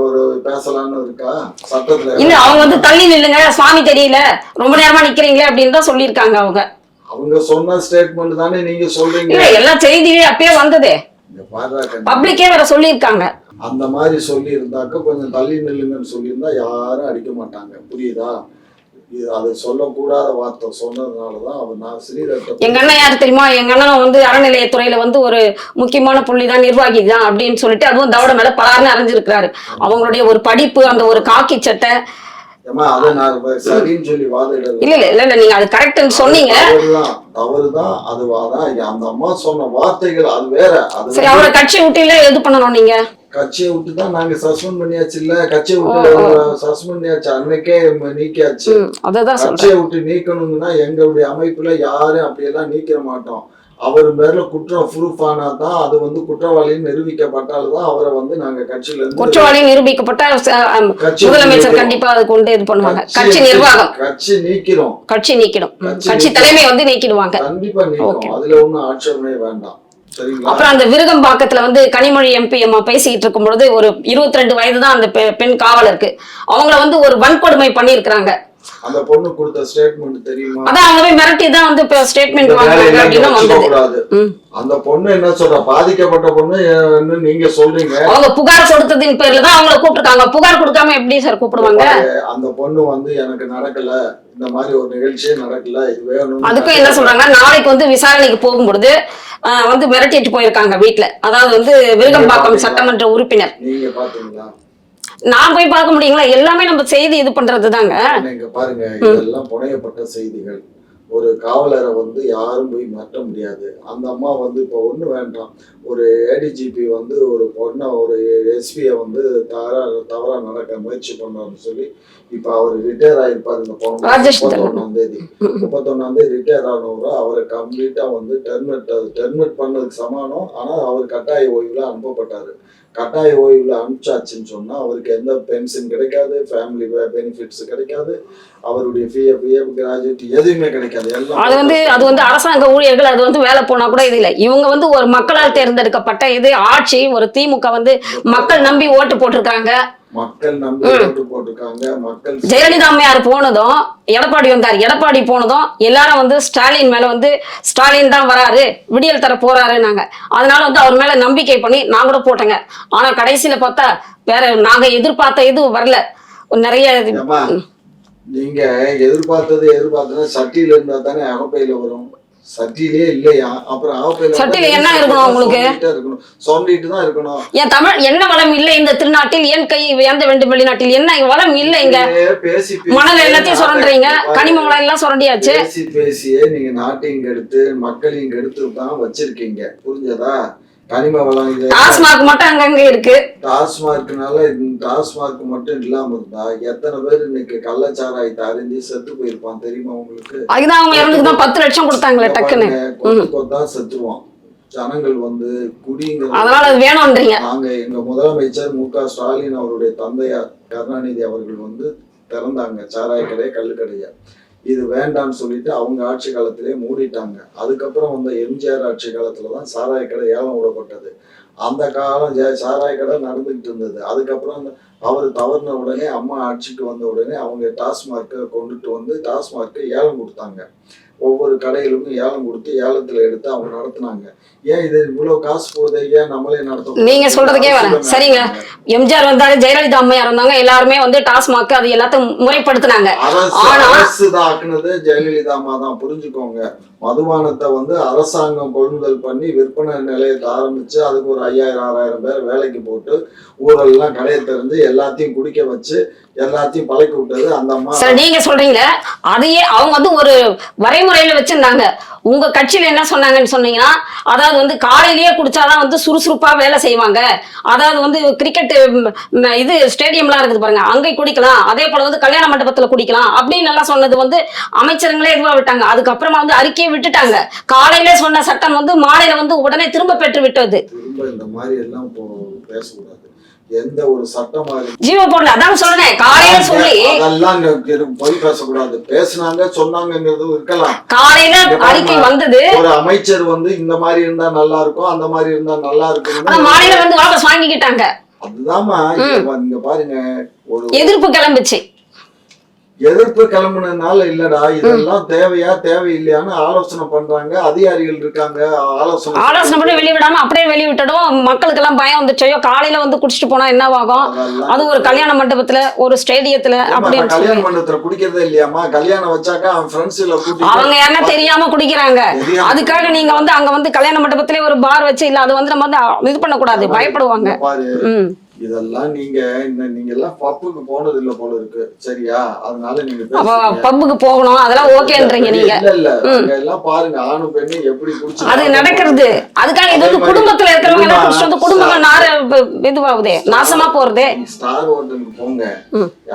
ஒரு பேசலாம்னு இருக்கா சட்டத்துல? இல்ல, அவங்க வந்து தள்ளி நில்லுங்க, சுவாமி தெரியல, ரொம்ப நேரமா நிக்கிறீங்களே அப்படின்னு தான் சொல்லியிருக்காங்க. அவங்க சொன்ன ஸ்டேட்மெண்ட் தானே நீங்க சொல்றீங்க. இல்ல, எல்லா செய்தியே அப்பயே வந்ததே, பப்ளிக்கே வேற சொல்லியிருக்காங்க. அந்த மாதிரி சொல்லி இருந்தாக்க கொஞ்சம் தள்ளி நில்லுங்கன்னு சொல்லியிருந்தா யாரும் அடிக்க மாட்டாங்க. புரியுதா? அதை சொல்லக்கூடாத வார்த்தை சொன்னதுனாலதான் அவர் நான் ஸ்ரீரட்டம். எங்க அண்ணன் யாரு தெரியுமா? எங்க அண்ணன் வந்து அறநிலையத்துறையில வந்து ஒரு முக்கியமான புள்ளி தான், நிர்வாகி தான் அப்படின்னு சொல்லிட்டு அதுவும் தவிட மேல பலாருன்னு அறிஞ்சிருக்கிறாரு. அவங்களுடைய ஒரு படிப்பு, அந்த ஒரு காக்கி சட்டை, நீங்க அது கரெக்ட்னு சொன்னீங்க. தவறுதான், அதுவாதான் அந்த அம்மா சொன்ன வார்த்தைகள் அது வேற. சரி, அவரை கட்சியை விட்டு இல்ல எது பண்ணணும்? நீங்க கட்சியை விட்டு தான் நாங்க சஸ்பெண்ட் பண்ணியாச்சு. இல்ல கட்சியை விட்டு சஸ்பெண்ட் பண்ணியாச்சு, அன்னைக்கே நீக்கியாச்சு. கட்சியை விட்டு நீக்கணும்னா எங்களுடைய அமைப்புல யாரும் அப்படியெல்லாம் நீக்கிற மாட்டோம். அவர் மேல குற்றம் ப்ரூஃப் ஆனாதான், அது வந்து குற்றவாளின்னு நிரூபிக்கப்பட்டால்தான் அவரை வந்து நாங்க கட்சியில இருந்து குற்றவாளி நிரூபிக்கப்பட்ட முதலமைச்சர் கண்டிப்பா அது கொண்டு இது பண்ணுவாங்க. கட்சி நிர்வாகம் கட்சி நீக்கிடும், கட்சி தலைமை வந்து நீக்கிடுவாங்க. கண்டிப்பா நீக்கும், அதுல ஒண்ணும் ஆட்சேபனை வேண்டாம். அப்புறம் அந்த விருகம்பாக்கத்துல வந்து கனிமொழி எம்பி அம்மா பேசிக்கிட்டு இருக்கும் பொழுது ஒரு 22 வயது தான் அந்த பெண் காவலருக்கு, அவங்கள வந்து ஒரு வன்கொடுமை பண்ணிருக்காங்க. அந்த பொண்ணு கொடுத்த ஸ்டேட்மெண்ட் தெரியுமா? அதான் அவங்க போய் மிரட்டி தான் வந்து ஸ்டேட்மெண்ட் வாங்குறாங்க அப்படின்னு வந்தது. அந்த பொண்ணு என்ன சொல்ற, பாதிக்கப்பட்ட பொண்ணு நீங்க சொல்றீங்க, அவங்க புகார் கொடுத்ததின் பேர்ல தான் அவங்கள கூப்பிட்டுருக்காங்க. புகார் கொடுக்காம எப்படி சார் கூப்பிடுவாங்க? அந்த பொண்ணு வந்து எனக்கு நடக்கல, இந்த மாதிரி ஒரு நிகழ்ச்சியே நடக்கல, இது வேணும். அதுக்கும் என்ன சொல்றாங்க, நாளைக்கு வந்து விசாரணைக்கு போகும்பொழுது வந்து மிரட்டிட்டு போயிருக்காங்க வீட்டுல. அதாவது வந்து விருகம்பாக்கம் சட்டமன்ற உறுப்பினர். நீங்க பாத்தீங்களா? நான் போய் பார்க்க முடியுங்களா? எல்லாமே நம்ம செய்தி இது பண்றது தாங்க. நீங்க பாருங்க, இதெல்லாம் புனையப்பட்ட செய்திகள். ஒரு காவலரை வந்து யாரும் போய் மாற்ற முடியாது. அந்த அம்மா வந்து இப்போ ஒண்ணு வேண்டாம், ஒரு ஏடிஜிபி வந்து ஒரு பொண்ணை, ஒரு எஸ்பியை வந்து தவறா நடக்க முயற்சி பண்ணாருன்னு சொல்லி இப்ப அவர் ரிட்டையர் ஆயிருப்பாரு. இந்த 31ஆம் தேதி ரிட்டையர் ஆனவரை அவரை கம்ப்ளீட்டா வந்து டெர்மினேட் பண்ணதுக்கு சமானம். ஆனா அவர் கட்டாய ஓய்வுல அனுப்பப்பட்டாரு. கட்டாய ஓய்வுல அனுப்பிச்சாச்சுன்னு சொன்னா அவருக்கு எந்த பென்ஷன் கிடைக்காது, ஃபேமிலி பெனிஃபிட்ஸ் கிடைக்காது, அவருடைய பிஎஃப் கிராஜுவேட் எதுவுமே கிடைக்காது. எல்லாம் அது வந்து அரசாங்க ஊழியர்கள் அது வந்து வேலை போனா கூட இது இல்லை. இவங்க வந்து ஒரு மக்களால் தேர்ந்தெடுக்கப்பட்ட இது ஆட்சி. ஒரு திமுக வந்து மக்கள் நம்பி ஓட்டு போட்டிருக்காங்க. ஜெயலலிதா அம்மையார் போனதும் எடப்பாடி வந்தார். எடப்பாடி போனதும் எல்லாரும் வந்து ஸ்டாலின் மேல வந்து ஸ்டாலின் தான் வராரு, விடியல் தர போறாருன்னாங்க. அதனால வந்து அவர் மேல நம்பிக்கை பண்ணி நான் கூட போட்டேங்க. ஆனா கடைசியில பார்த்தா வேற நாங்க எதிர்பார்த்த இது வரல. நிறைய நீங்க எதிர்பார்த்தது சட்டியில இருந்தா தானே அகப்பையில வரும். சட்டிலே இல்லையா, அப்புறம் சட்டில என்ன இருக்கணும்? உங்களுக்கு சொல்லிட்டு தான் இருக்கணும். ஏன் தமிழ் என்ன வளம் இல்லை இந்த திருநாட்டில்? ஏன் கை உயர்ந்த வேண்டும் வெளிநாட்டில்? என்ன வளம் இல்லை இங்க? மணல் எல்லாத்தையும் சுரண்டுறீங்க, கனிம வளம் எல்லாம் சுரண்டியாச்சு. பேசியே நீங்க நாட்டையும் கெடுத்து மக்களையும் கெடுத்து தான் வச்சிருக்கீங்க. புரிஞ்சதா? கனிம வளம் டாஸ்மாக் மட்டும் அங்கங்க இருக்கு. டாஸ்மார்க்னால டாஸ்மார்க் மட்டும் இல்லாம இருந்தா எத்தனை பேர் இன்னைக்கு கள்ளச்சாராயத்தை அறிஞ்சு செத்து போயிருப்பான் தெரியுமா உங்களுக்கு? அதுதான் அவங்க இறந்துக்கு தான் 10 லட்சம் கொடுத்தாங்களே டக்குன்னு. கொத்தா செத்துருவான். ஜனங்கள் வந்து குடிங்க, அதனால அது வேணும்ன்றீங்க. நாங்க எங்க முதலமைச்சர் மு.க. ஸ்டாலின் அவருடைய தந்தையார் கருணாநிதி அவர்கள் வந்து திறந்தாங்க சாராய கடை, கள்ளுக்கடையை. இது வேண்டான்னு சொல்லிட்டு அவங்க ஆட்சி காலத்திலே மூடிட்டாங்க. அதுக்கப்புறம் வந்து எம்ஜிஆர் ஆட்சி காலத்துலதான் சாராய கடை ஏலம் விடப்பட்டது. அந்த காலம் சாராய கடை நடந்துகிட்டு இருந்தது. அதுக்கப்புறம் அவர் தவறின உடனே அம்மா ஆட்சிக்கு வந்த உடனே அவங்க டாஸ்மார்க்கை கொண்டுட்டு வந்து டாஸ்மார்க்கை ஏலம் கொடுத்தாங்க. ஒவ்வொரு கடைகளுக்கும் ஏலம் கொடுத்து ஏலத்துல எடுத்து அவங்க நடத்தினாங்க. ஏன் இது இவ்வளவு காசு போகுது, ஏன் நம்மளே நடத்தணும்? நீங்க சொல்றதுக்கே வர சரிங்க. எம்ஜிஆர் வந்தாரு, ஜெயலலிதா அம்மையார் வந்தாங்க, எல்லாருமே வந்து டாஸ்மாக் அது எல்லாத்தையும் முறைப்படுத்தினாங்க. அரசு தான் ஆக்குனது ஜெயலலிதா அம்மா தான், புரிஞ்சுக்கோங்க. மதுபானத்தை வந்து அரசாங்கம் கொள்முதல் பண்ணி விற்பனை நிலையத்தை ஆரம்பிச்சு அதுக்கு ஒரு 5000-6000 பேர் வேலைக்கு போட்டு ஊரெல்லாம் கடையை தெரிஞ்சு எல்லாத்தையும் குடிக்க வச்சு எல்லாத்தையும் பழக்கி விட்டது அந்த அம்மா. சார் நீங்க சொல்றீங்க அதையே அவங்க வந்து ஒரு வரைமுறையில வச்சிருந்தாங்க. உங்க கட்சியில என்ன சொன்னாங்கன்னு சொன்னீங்கன்னா, அதாவது வந்து காலையிலேயே குடிச்சாதான் வந்து சுறுசுறுப்பா வேலை செய்வாங்க. அதாவது வந்து கிரிக்கெட் இது ஸ்டேடியம்லாம் இருக்குது பாருங்க, அங்கே குடிக்கலாம், அதே போல வந்து கல்யாண மண்டபத்துல குடிக்கலாம் அப்படின்னு எல்லாம் சொன்னது வந்து அமைச்சருங்களே இதுவா விட்டாங்க. அதுக்கப்புறமா வந்து அறிக்கையை விட்டுட்டாங்க. காலையில சொன்ன சட்டம் வந்து மாலையில வந்து உடனே திரும்ப பெற்று விட்டது. திரும்ப இந்த மாதிரி எல்லாம் பேசக்கூடாது. எந்த ஒரு சட்டம் ஜீவோ போடல, அதான் சொல்றேன். காலையில சொல்லி அதெல்லாம் போய் பேசக்கூடாது. பேசினாங்க சொன்னாங்கிறது இருக்கலாம். காலையில அறிக்கை வந்தது. ஒரு அமைச்சர் வந்து இந்த மாதிரி இருந்தா நல்லா இருக்கும், அந்த மாதிரி இருந்தா நல்லா இருக்கும், மாலையில வந்து வாபஸ் வாங்கிக்கிட்டாங்க. அதுதான்மா இங்க பாருங்க, ஒரு எதிர்ப்பு கிளம்புச்சு. எதிர்ப்பு கிளம்புனதுனால இல்லடா, இதெல்லாம் தேவையா தேவையில்லையான்னு ஆலோசனை பண்றாங்க. அதிகாரிகள் இருக்காங்க, ஆலோசனை பண்ணி வெளியே விடாம அப்படியே வெளியே விட்டடும். மக்களுக்கு எல்லாம் பயம் வந்துச்சோ, காலையில வந்து குடிச்சிட்டு போனா என்னவாகும், அது ஒரு கல்யாண மண்டபத்துல ஒரு ஸ்டேடியத்துல அப்படின்னு. கல்யாண மண்டபத்துல குடிக்கிறதே இல்லையாமா, கல்யாணம் வச்சாக்கா அவன் ஃப்ரெண்ட்ஸ்ல அவங்க என்ன தெரியாம குடிக்கிறாங்க. அதுக்காக நீங்க வந்து அங்க வந்து கல்யாண மண்டபத்திலே ஒரு பார் வச்சு இல்ல, அது வந்து நம்ம வந்து இது பண்ணக்கூடாது, பயப்படுவாங்க. இதெல்லாம் நீங்க எல்லாம் பப்புக்கு போனது இல்ல போல இருக்கு, சரியா? அதனால நீங்க பப்புக்கு போகணும் அதெல்லாம் ஓகேன்றீங்க நீங்க. இல்ல எல்லாம் பாருங்க, ஆணு பெண்ணு எப்படி குடிச்சு அது நடக்கிறது. அதுக்காக இது வந்து குடும்பத்துல இருக்கிறவங்க எல்லாம் குடிச்சு வந்து குடும்பங்கள் இதுவாகுதே, நாசமா போறதே. ஸ்டார் ஹோட்டலுக்கு போங்க,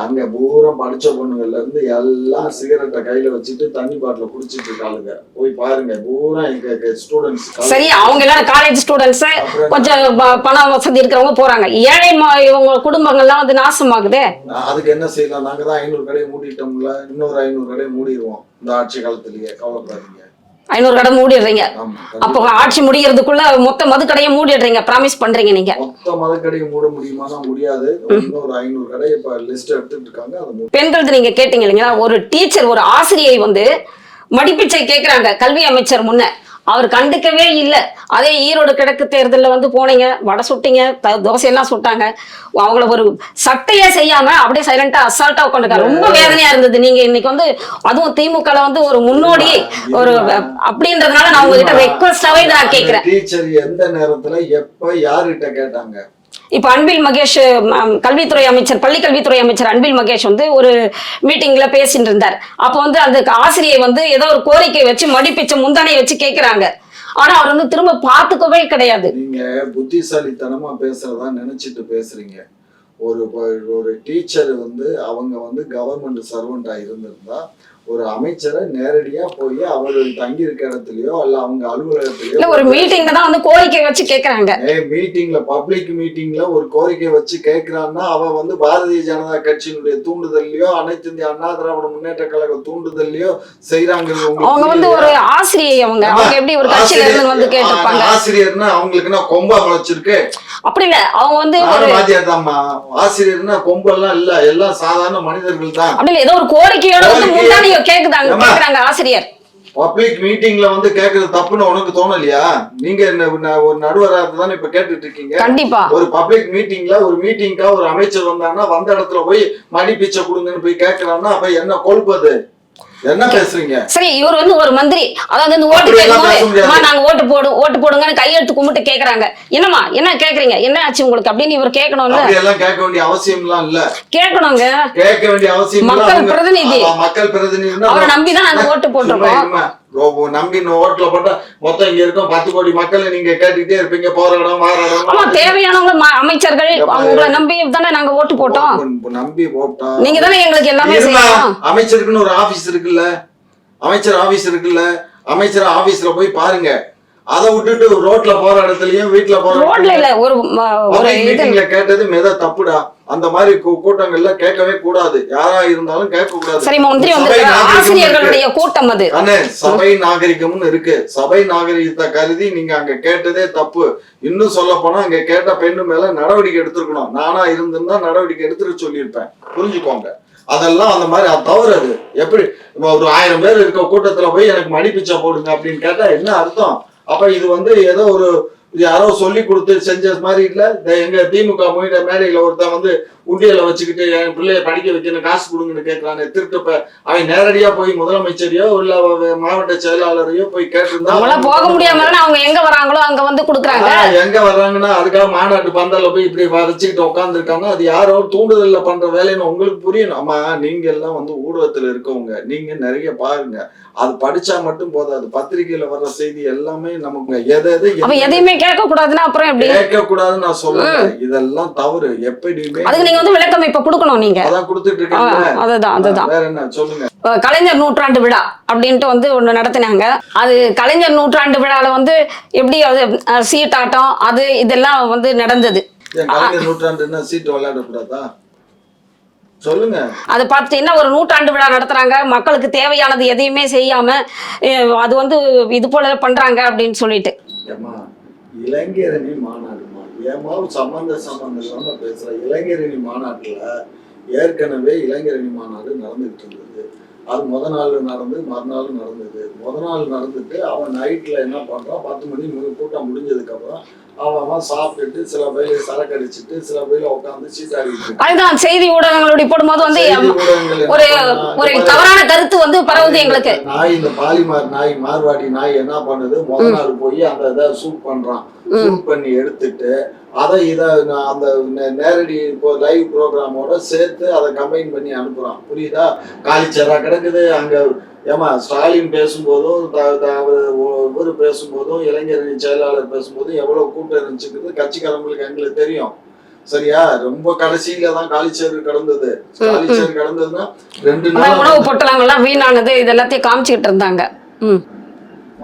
அங்க பூரா படிச்ச பொண்ணுங்கள்ல இருந்து எல்லாம் சிகரெட்டை கையில வச்சுட்டு தண்ணி பாட்டில குடிச்சிட்டு இருக்காளுங்க. போய் பாருங்க, பூரா எங்க ஸ்டூடெண்ட்ஸ். சரி, அவங்க எல்லாரும் காலேஜ் ஸ்டூடெண்ட்ஸ், கொஞ்சம் பண வசதி இருக்கிறவங்க போறாங்க. ஏழை இவங்க குடும்பங்கள்லாம் வந்து நாசமாகுதே. அதுக்கு என்ன செய்யலாம்? நாங்க தான் 500 கடையை மூடிட்டோம்ல, இன்னொரு 500 கடையை மூடிடுவோம் இந்த ஆட்சி காலத்திலேயே, கவலைப்படாதீங்க. 500 கடை மூடிடுறீங்க. அப்போ ஆட்சி முடிகிறதுக்குள்ள மொத்த மதுக்கடையை மூடிடுறீங்க, ப்ராமிஸ் பண்றீங்க நீங்க. மொத்த மதுக்கடையை மூட முடியுமானா முடியாது. இன்னொரு 500 கடை இப்ப லிஸ்ட் எடுத்துட்டு இருக்காங்க. பெண்கள் நீங்க கேட்டீங்க இல்லைங்களா, ஒரு டீச்சர் ஒரு ஆசிரியை வந்து மடிப்பிச்சை கேட்கிறாங்க கல்வி அமைச்சர் முன்ன, அவர் கண்டுக்கவே இல்லை. அதே ஈரோடு கிழக்கு தேர்தலில் வந்து போனீங்க, வடை சுட்டீங்க, தோசையெல்லாம் சுட்டாங்க. அவங்கள ஒரு சட்டையே செய்யாம அப்படியே சைலண்டா அசால்ட்டா உட்காந்துருக்காங்க. ரொம்ப வேதனையா இருந்தது. நீங்க இன்னைக்கு வந்து அதுவும் திமுக வந்து ஒரு முன்னோடி ஒரு அப்படின்றதுனால நான் உங்ககிட்ட ரெக்வஸ்டாவே நான் கேட்கிறேன். டீச்சர் எந்த நேரத்துல எப்ப யாருகிட்ட கேட்டாங்க? இப்ப அன்பில் மகேஷ் கல்வித்துறை அமைச்சர், பள்ளி கல்வித்துறை அமைச்சர் அன்பில் மகேஷ் வந்து ஒரு மீட்டிங்ல பேசிட்டு இருந்தார். அப்ப வந்து அந்த ஆசிரியை வந்து ஏதோ ஒரு கோரிக்கை வச்சு மடிப்பிச்ச முந்தானை வச்சு கேட்கிறாங்க. ஆனா அவர் வந்து திரும்ப பார்த்துக்கவே கிடையாது. நீங்க புத்திசாலித்தனமா பேசுறதா நினைச்சிட்டு பேசுறீங்க. ஒரு டீச்சர் வந்து அவங்க வந்து கவர்மெண்ட் சர்வெண்டா இருந்திருந்தா ஒரு அமைச்சரை நேரடியா போய் அவர் தங்கி இருக்க இடத்துலயோ அல்ல அவங்க அலுவலகத்திலயோ ஒரு மீட்டிங்ல தான் வந்து கோரிக்கை வச்சு கேக்குறாங்க. மீட்டிங்ல பப்ளிக் மீட்டிங்ல ஒரு கோரிக்கை வச்சு கேட்கிறான்னா அவ வந்து பாரதிய ஜனதா கட்சியினுடைய தூண்டுதல்லையோ அனைத்து இந்திய அண்ணா திராவிட முன்னேற்ற கழக தூண்டுதல்லையோ செய்யறாங்க. அவங்க வந்து ஒரு ஆசிரியை, அவங்க எப்படி ஒரு கட்சியில இருந்து வந்து கேட்டிருப்பாங்க. ஆசிரியர்னா அவங்களுக்குன்னா கொம்பா முளைச்சிருக்கு அப்படி இல்ல, அவங்க வந்து ஆசிரியர்னா கொம்பெல்லாம் இல்ல, எல்லாம் சாதாரண மனிதர்கள் தான். அப்படி இல்ல, ஏதோ ஒரு கோரிக்கையோட வந்து முன்னாடி கேக்குறாங்க ஆசிரியர். பப்ளிக் மீட்டிங்ல வந்து கேக்குறது தப்புன்னு உனக்கு தோணலையா? நீங்க ஒரு நடுவரா தானே இப்ப கேட்டுட்டு இருக்கீங்க. கண்டிப்பா ஒரு பப்ளிக் மீட்டிங்ல ஒரு மீட்டிங்கா ஒரு அமைச்சர் வந்தாங்கன்னா வந்த இடத்துல போய் மடி பிச்சை கொடுங்கன்னு போய் கேட்கறான்னா அப்ப என்ன கொழுப்பது? என்ன பேசுறீங்க? சரி, இவர் வந்து ஒரு மந்திரி, அதாவது வந்து ஓட்டு கேட்கும்போது நாங்க ஓட்டு போடுங்கன்னு கையெழுத்து கும்பிட்டு கேக்குறாங்க. என்னமா என்ன கேக்குறீங்க, என்ன ஆச்சு உங்களுக்கு அப்படின்னு இவர் கேட்கணும்ல. எல்லாம் கேட்க வேண்டிய அவசியம் எல்லாம் இல்ல. கேட்கணுங்க, கேட்க வேண்டிய அவசியம். மக்கள் பிரதிநிதி, மக்கள் பிரதிநிதி அவரை நம்பிதான் நாங்க ஓட்டு போட்டிருக்கோம். நம்பி ஓட்டுல போட்டா மொத்தம் இங்க இருக்கும் 10 கோடி மக்களை நீங்க கேட்டுக்கிட்டே இருப்பீங்க. போற இடம் வார இடம் தேவையானவங்க அமைச்சர்கள் உங்களை நம்பி தானே நாங்க ஓட்டு போட்டோம். நம்பி போட்டோம் நீங்க தானே எங்களுக்கு எல்லாமே. அமைச்சருக்குன்னு ஒரு ஆபீஸ் இருக்குல்ல, அமைச்சர் ஆபீஸ் இருக்குல்ல, அமைச்சர் ஆபீஸ்ல போய் பாருங்க. அதை விட்டுட்டு ரோட்ல போற இடத்துலயும் வீட்டுல போற ரோட்ல இல்ல ஒரு மீட்டிங்ல கேட்டது மிக தப்புடா. அந்த மாதிரி கூட்டங்கள்ல கேட்கவே கூடாது, யாரா இருந்தாலும் கேட்க கூடாது. சரி, மந்திரி வந்து ஆசிரியர்களுடைய கூட்டம் அது. சபை நாகரிகம்னு இருக்கு. சபை நாகரிகத்தை கருதி நீங்க அங்க கேட்டதே தப்பு. இன்னும் சொல்ல போனா அங்க கேட்ட பெண்ணு மேல நடவடிக்கை எடுத்திருக்கணும். நானா இருந்திருந்தா நடவடிக்கை எடுத்துட்டு சொல்லியிருப்பேன். புரிஞ்சுக்கோங்க. அதெல்லாம் அந்த மாதிரி அது தவறு. அது எப்படி ஒரு 1000 பேர் இருக்க கூட்டத்துல போய் எனக்கு மடிப்பிச்சை போடுங்க அப்படின்னு கேட்டா என்ன அர்த்தம்? அப்ப இது வந்து ஏதோ ஒரு யாரோ சொல்லி கொடுத்து செஞ்ச மாதிரி இல்ல. எங்க திமுக மேடையில ஒருத்தன் வந்து உண்டியல வச்சுக்கிட்டு என் பிள்ளைய படிக்க வைக்கணும் காசு கொடுங்கன்னு கேட்கறாங்க. திருட்டு அவன் நேரடியா போய் முதலமைச்சரையோ இல்ல மாவட்ட செயலாளரையோ போய் கேட்டிருந்தா போக முடியாம அவங்க எங்க வராங்களோ அங்க வந்து கொடுக்குறாங்க. எங்க வர்றாங்கன்னா அதுக்காக மாநாட்டு பந்தல்ல போய் இப்படி வச்சுக்கிட்டு உட்காந்துருக்காங்க. அது யாரோ தூண்டுதல்ல பண்ற வேலைன்னு உங்களுக்கு புரியணும். ஆமா, நீங்க எல்லாம் வந்து ஊடகத்துல இருக்கவங்க, நீங்க நிறைய பாருங்க. அது படிச்சா மட்டும் போதாது. பத்திரிகையில வர்ற செய்தி எல்லாமே நமக்கு எதையுமே கேட்க கூடாதுன்னா அப்புறம் எப்படி கேட்க கூடாதுன்னு நான் சொல்றேன். இதெல்லாம் தவறு. எப்படியுமே அதுக்கு நீங்க வந்து விளக்கம் இப்ப கொடுக்கணும். நீங்க அதான் கொடுத்துட்டு இருக்கீங்க. அதுதான் வேற என்ன சொல்லுங்க. கலைஞர் நூற்றாண்டு விழா அப்படின்ட்டு வந்து ஒண்ணு நடத்தினாங்க. அது கலைஞர் நூற்றாண்டு விழால வந்து எப்படி அது சீட்டாட்டம் அது இதெல்லாம் வந்து நடந்தது. கலைஞர் நூற்றாண்டுன்னா சீட்டு விளையாடக்கூடாதா? சொல்லுங்க. அதை பார்த்துட்டீங்கன்னா ஒரு நூற்றாண்டு விழா நடத்துறாங்க, மக்களுக்கு தேவையானது எதையுமே செய்யாம அது வந்து இது போல பண்றாங்க அப்படின்னு சொல்லிட்டு. ஏமா இளைஞரணி மாநாடுமா ஏமா சம்பந்தம் இல்லாம பேசுற. இளைஞரணி மாநாட்டுல ஏற்கனவே இளைஞரணி மாநாடு நடந்துகிட்டு இருந்தது. அது முத நாள் நடந்து மறுநாள் நடந்தது. முத நாள் நடந்துட்டு அவன் நைட்ல என்ன பண்றான், 10 மணி கூட்டம் முடிஞ்சதுக்கு அப்புறம் அவன் சாப்பிட்டுட்டு சில பேர் சரக்கு அடிச்சுட்டு சில பேர் உட்காந்து சீட்டாடிட்டு. அதுதான் செய்தி ஊடகங்களுடைய போடும்போது வந்து ஒரு ஒரு தவறான கருத்து வந்து பரவுது எங்களுக்கு. நாய் இந்த பாலிமார் நாய் மார்வாடி நாய் என்ன பண்ணுது, முத நாள் போய் அந்த இதை சூட் பண்றான். சூட் பண்ணி எடுத்துட்டு அதை அந்த நேரடி லைவ் ப்ரோக்ராமோட சேர்த்து அதை கம்பைன் பண்ணி அனுப்புறான். புரியுதா? காலிச்சேரா கிடக்குது அங்க. ஏமா ஸ்டாலின் பேசும்போதும் இவர் பேசும்போதும் இளைஞரணி செயலாளர் பேசும்போதும் எவ்வளவு கூட்டம் இருந்துச்சுங்கிறது கட்சிக்காரங்களுக்கு எங்களுக்கு தெரியும். சரியா? ரொம்ப கடைசியில தான் காலிச்சேறு கடந்தது. காலிச்சேறு கடந்ததுன்னா 2 நாள் உணவு பொட்டலங்கள்லாம் வீணானது இது எல்லாத்தையும் காமிச்சுட்டு இருந்தாங்க.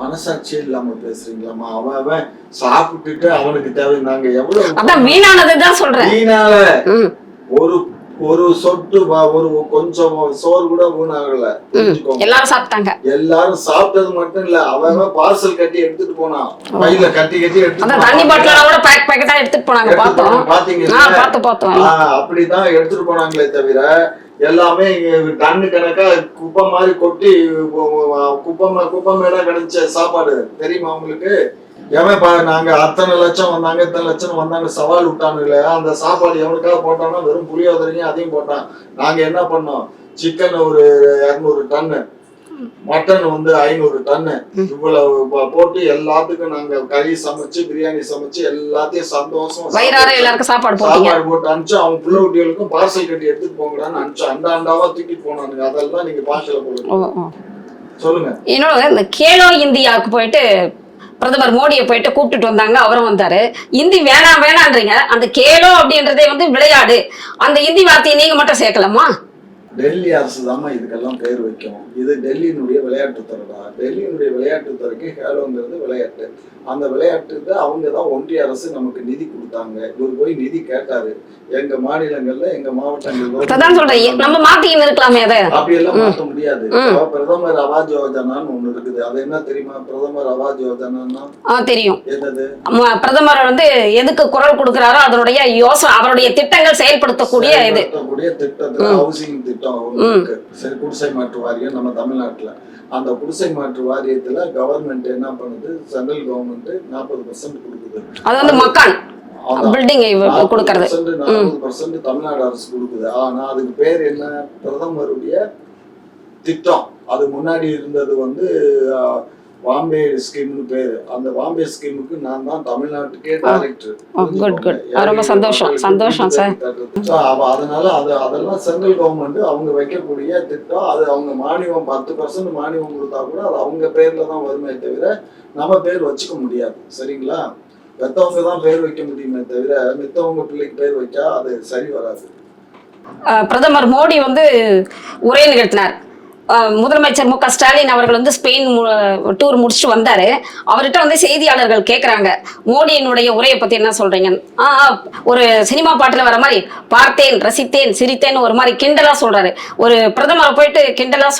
மனசாட்சி இல்லாம பேசுறீங்களாமா? அவன் சாப்பிட்டுட்டு அவனுக்கு தேவை. நாங்க எவ்வளவு அதான் வீணானதுதான் சொல்றேன். வீணால ஒரு சொட்டு ஒரு கொஞ்சம் சோறு கூட வீணாகல. எல்லாரும் சாப்பிட்டாங்க. எல்லாரும் சாப்பிட்டது மட்டும் இல்ல, அவன் பார்சல் கட்டி எடுத்துட்டு போனான். கையில கட்டி எடுத்து தண்ணி பாட்டில கூட பேக்கெட்டா எடுத்துட்டு போனாங்க. பாத்தீங்களா? அப்படிதான் எடுத்துட்டு போனாங்களே தவிர எல்லாமே டன்னு கணக்கா குப்பை மாதிரி கொட்டி குப்பை மேல கிடைச்ச சாப்பாடு தெரியுமா உங்களுக்கு? எவன் நாங்க அத்தனை லட்சம் வந்தாங்க இத்தனை லட்சம் வந்தாங்க சவால் விட்டானுங்களே, அந்த சாப்பாடு எவனுக்காக போட்டானோ வெறும் புளியோதரையும் அதையும் போட்டான். நாங்க என்ன பண்ணோம், சிக்கன் ஒரு 200 டன்னு, மட்டன் வந்து 500 டன்னு, இவ்வளவு போட்டு எல்லாத்துக்கும் நாங்க கறி சமைச்சு பிரியாணி சமைச்சு எல்லாத்தையும் சந்தோஷம் எல்லாருக்கும் சாப்பாடு போட்டு அனுப்பிச்சு அவன் புள்ள குட்டிகளுக்கும் பார்சல் கட்டி எடுத்துட்டு போங்கடான்னு அனுப்பிச்சு அண்டாவா தூக்கிட்டு போனானுங்க. அதெல்லாம் நீங்க பாக்கல போல. சொல்லுங்க. இன்னொரு இந்த கேலோ இந்தியாவுக்கு போயிட்டு பிரதமர் மோடியை போயிட்டு கூப்பிட்டுட்டு வந்தாங்க. அவரும் வந்தாரு. இந்தி வேணான்றீங்க. அந்த கேலோ அப்படின்றதே வந்து விளையாடு. அந்த இந்தி வார்த்தையை நீங்க மட்டும் சேர்க்கலாமா? டெல்லி அரசு தாமா இதுக்கெல்லாம் பேர் வைக்கும். இது டெல்லியினுடைய விளையாட்டுத்துறை தான். டெல்லியினுடைய விளையாட்டுத்துறைக்கு கேலோங்கிறது விளையாட்டு. அந்த விளையாட்டுக்கு அவங்க தான் ஒன்றிய அரசு நமக்கு நிதி கொடுத்தாங்க. இவர் போய் நிதி கேட்டாரு. எங்க மாநிலங்கள்ல எங்க மாவட்டங்கள்ல நம்ம மாத்தின்னு இருக்கலாமே. அதை அப்படி எல்லாம் மாற்ற முடியாது. பிரதமர் ஆவாஸ் யோஜனான்னு ஒண்ணு இருக்குது. அது என்ன தெரியுமா? பிரதமர் ஆவாஸ் யோஜனா தெரியும். என்னது? பிரதமர் வந்து எதுக்கு குரல் கொடுக்கிறாரோ அதனுடைய யோசனை அவருடைய திட்டங்கள் செயல்படுத்தக்கூடிய திட்டத்துல ஹவுசிங் திட்டம் சரி, குடிசை மாற்று வாரியம் நம்ம தமிழ்நாட்டுல. அந்த குடிசை மாற்று வாரியத்துல கவர்மெண்ட் என்ன பண்ணுது, சென்ட்ரல் கவர்மெண்ட் 40% கொடுக்குது. அது வந்து மக்கான் பில்டிங் கொடுக்கிறது 40% தமிழ்நாடு அரசு கொடுக்குது. ஆனா அதுக்கு பேர் என்ன? பிரதமருடைய திட்டம். அது முன்னாடி இருந்தது வந்து வாம்பே ஸ்கீம்னு பேரு. அந்த வாம்பே ஸ்கீமுக்கு நான் தான் தமிழ்நாட்டுக்கே டைரக்டர். ரொம்ப சந்தோஷம் சார். அதனால அதெல்லாம் சென்ட்ரல் கவர்மெண்ட் அவங்க வைக்கக்கூடிய திட்டம். அது அவங்க மானியம் 10% மானியம் கொடுத்தா கூட அது அவங்க பேர்ல தான் வருமே தவிர நம்ம பேர் வச்சுக்க முடியாது. சரிங்களா? பெத்தவங்க தான் பேர் வைக்க முடியுமே தவிர மித்தவங்க பிள்ளைக்கு பேர் வைச்சா அது சரி வராது. பிரதமர் மோடி வந்து உரை நிகழ்த்தினார். முதலமைச்சர் மு க ஸ்டாலின் அவர்கள் வந்து ஸ்பெயின் டூர் முடிச்சுட்டு வந்தாரு. அவர்கிட்ட வந்து செய்தியாளர்கள் கேட்குறாங்க, மோடியினுடைய உரையை பத்தி என்ன சொல்றீங்க? ஒரு சினிமா பாட்டுல வர மாதிரி பார்த்தேன், ரசித்தேன், சிரித்தேன் ஒரு மாதிரி கிண்டலா சொல்றாரு. ஒரு பிரதமரை போயிட்டு கிண்டலா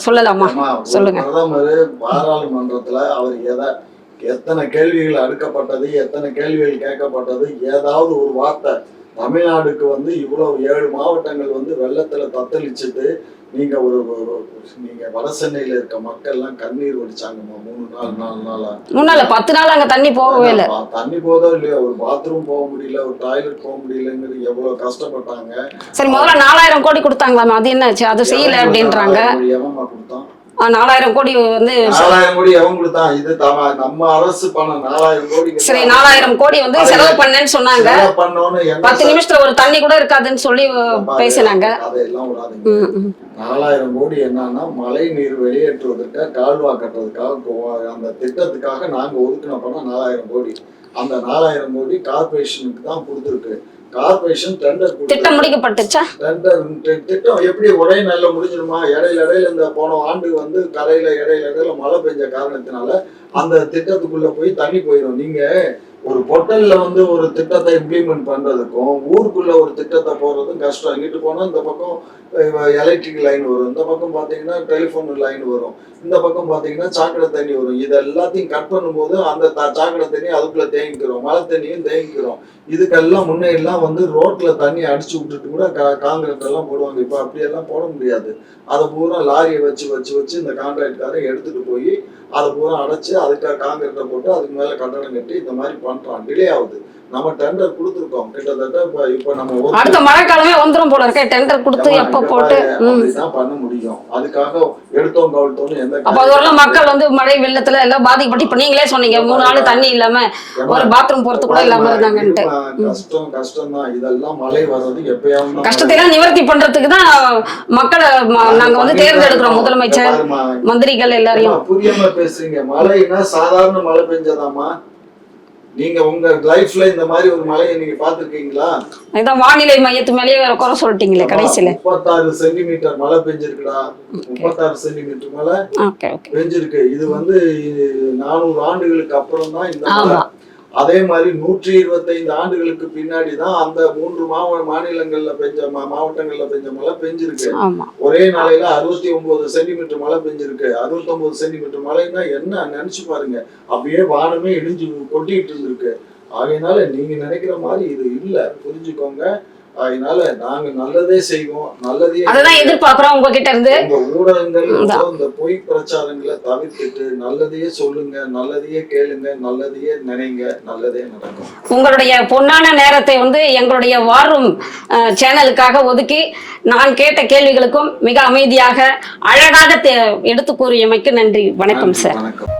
சொல்லலாமா? சொல்லுங்க. பிரதமர் பாராளுமன்றத்துல அவர் எத்தனை கேள்விகள் அடுக்கப்பட்டது, எத்தனை கேள்விகள் கேட்கப்பட்டது, ஏதாவது ஒரு வார்த்தை தமிழ்நாடுக்கு வந்து இவ்வளவு 7 மாவட்டங்கள் வந்து வெள்ளத்துல தத்தளிச்சுட்டு நீங்க நீங்க வட சென்னையில இருக்க மக்கள் எல்லாம் கண்ணீர் வடிச்சாங்கம்மா 3 நாள் 4 நாளா. 3 நாள் 10 நாள் அங்க தண்ணி போகவே இல்லை. தண்ணி போதோ இல்லையா, ஒரு பாத்ரூம் போக முடியல, ஒரு டாய்லெட் போக முடியலங்கிறது எவ்வளவு கஷ்டப்பட்டாங்க. சரி, முதல்ல 4000 கோடி கொடுத்தாங்களாமா, அது என்னாச்சு? அது செய்யல அப்படின்றாங்க. எவன்மா கொடுத்தான்? 4000 கோடி வந்து 4000 கோடி எவன் கொடுத்தான்? இது நம்ம அரசு பணம் 4000 கோடி. சரி, 4000 கோடி வந்து செலவு பண்ணேன்னு சொன்னாங்க. 10 நிமிஷத்துல ஒரு தண்ணி கூட இருக்காதுன்னு சொல்லி பேசினாங்க. அதெல்லாம் விடாதீங்க. 4000 கோடி என்னன்னா மழை நீர் வெளியேற்றுவதற்காக கால்வா கட்டுறதுக்காக அந்த திட்டத்துக்காக நாங்க ஒதுக்கின பணம் 4000 கோடி. அந்த 4000 கோடி கார்பரேஷனுக்கு தான் கொடுத்துருக்கு. கார்பரேஷன் டெண்டர் திட்டம் முடிக்கப்பட்டுச்சா? திட்டம் எப்படி ஒரே நாள்ல முடிஞ்சிருமா? இடையில இந்த போன ஆண்டு வந்து கரையில இடையில மழை பெஞ்ச காரணத்தினால அந்த திட்டத்துக்குள்ள போய் தண்ணி போயிடும். நீங்க ஒரு பொட்டல்ல வந்து ஒரு திட்டத்தை இம்ப்ளிமெண்ட் பண்றதுக்கும் ஊருக்குள்ள ஒரு திட்டத்தை போறதும் கஷ்டம். இங்கிட்டு போனா இந்த பக்கம் எலக்ட்ரிக் லைன் வரும், இந்த பக்கம் பாத்தீங்கன்னா டெலிஃபோன் லைன் வரும், இந்த பக்கம் பாத்தீங்கன்னா சாக்கடை தண்ணி வரும். இது எல்லாத்தையும் கட் பண்ணும்போது அந்த சாக்கடை தண்ணி அதுக்குள்ள தேங்கிக்கிறோம், மழை தண்ணியும் தேங்கிக்கிறோம். இதுக்கெல்லாம் முன்னே எல்லாம் வந்து ரோட்ல தண்ணி அடிச்சு விட்டுட்டு கூட காங்கிரீட் எல்லாம் போடுவாங்க. இப்ப அப்படியெல்லாம் போட முடியாது. அதை பூரா லாரியை வச்சு இந்த கான்ட்ராக்ட்காரன் எடுத்துட்டு போய் அதை பூரா அடைச்சு அதுக்காக காங்கிரீட்டை போட்டு அதுக்கு மேல கட்டடம் கட்டி இந்த மாதிரி பண்றான். டிலே ஆகுது. நம்ம டெண்டர் கொடுத்துருக்கோம் கிட்டத்தட்ட. இப்ப நம்ம அடுத்த மழை காலமே வந்துரும் போல இருக்க. டெண்டர் கொடுத்து எப்ப போட்டு தான் பண்ண முடியும். அதுக்காக எடுத்தோம் கவுழ்த்தோம் எந்த. அப்ப அதோட மக்கள் வந்து மழை வெள்ளத்துல எல்லாம் பாதிக்கப்பட்டு, இப்ப நீங்களே சொன்னீங்க 3 நாள் தண்ணி இல்லாம ஒரு பாத்ரூம் போறது கூட இல்லாம இருந்தாங்கன்ட்டு. கஷ்டம் தான். இதெல்லாம் மழை வர்றது எப்பயாவது கஷ்டத்தை எல்லாம் நிவர்த்தி பண்றதுக்கு தான் மக்களை நாங்க வந்து தேர்ந்தெடுக்கிறோம். முதலமைச்சர், மந்திரிகள் எல்லாரையும். புரியாம பேசுறீங்க. மழைன்னா சாதாரண மழை பெஞ்சதாமா? நீங்க உங்க லைஃப்ல இந்த மாதிரி ஒரு மழையை நீங்க பாத்துருக்கீங்களா? இதான் வானிலை மையத்து மேலேயே வேற குறை சொல்லிட்டீங்களே கடைசியில. 36 சென்டிமீட்டர் மழை பெஞ்சிருக்குடா. 36 சென்டிமீட்டர் மழை பெஞ்சிருக்கு. இது வந்து 400 ஆண்டுகளுக்கு அப்புறம் தான் இந்த மழை. அதே மாதிரி 125 ஆண்டுகளுக்கு பின்னாடி தான் அந்த 3 மாநிலங்கள்ல மாவட்டங்கள்ல பெஞ்ச மழை பெஞ்சிருக்கு. ஒரே நாளையில 69 சென்டிமீட்டர் மழை பெஞ்சிருக்கு. 69 சென்டிமீட்டர் மழைன்னா என்ன நினைச்சு பாருங்க. அப்படியே வானமே இடிஞ்சு கொட்டிட்டு இருந்திருக்கு. ஆகையினால நீங்க நினைக்கிற மாதிரி இது இல்ல, புரிஞ்சுக்கோங்க. அதனால நாங்க நல்லதே செய்வோம், நல்லதே அதான் எதிர்பார்க்கிறோம் உங்ககிட்ட இருந்து. உங்க ஊடகங்கள் இந்த பொய் பிரச்சாரங்களை தவிர்த்துட்டு நல்லதையே சொல்லுங்க, நல்லதையே கேளுங்க, நல்லதையே நினைங்க, நல்லதே நடக்கும். உங்களுடைய பொன்னான நேரத்தை வந்து எங்களுடைய வாரும் சேனலுக்காக ஒதுக்கி நான் கேட்ட கேள்விகளுக்கும் மிக அமைதியாக அழகாக எடுத்து கூறியமைக்கு நன்றி. வணக்கம் சார். வணக்கம்.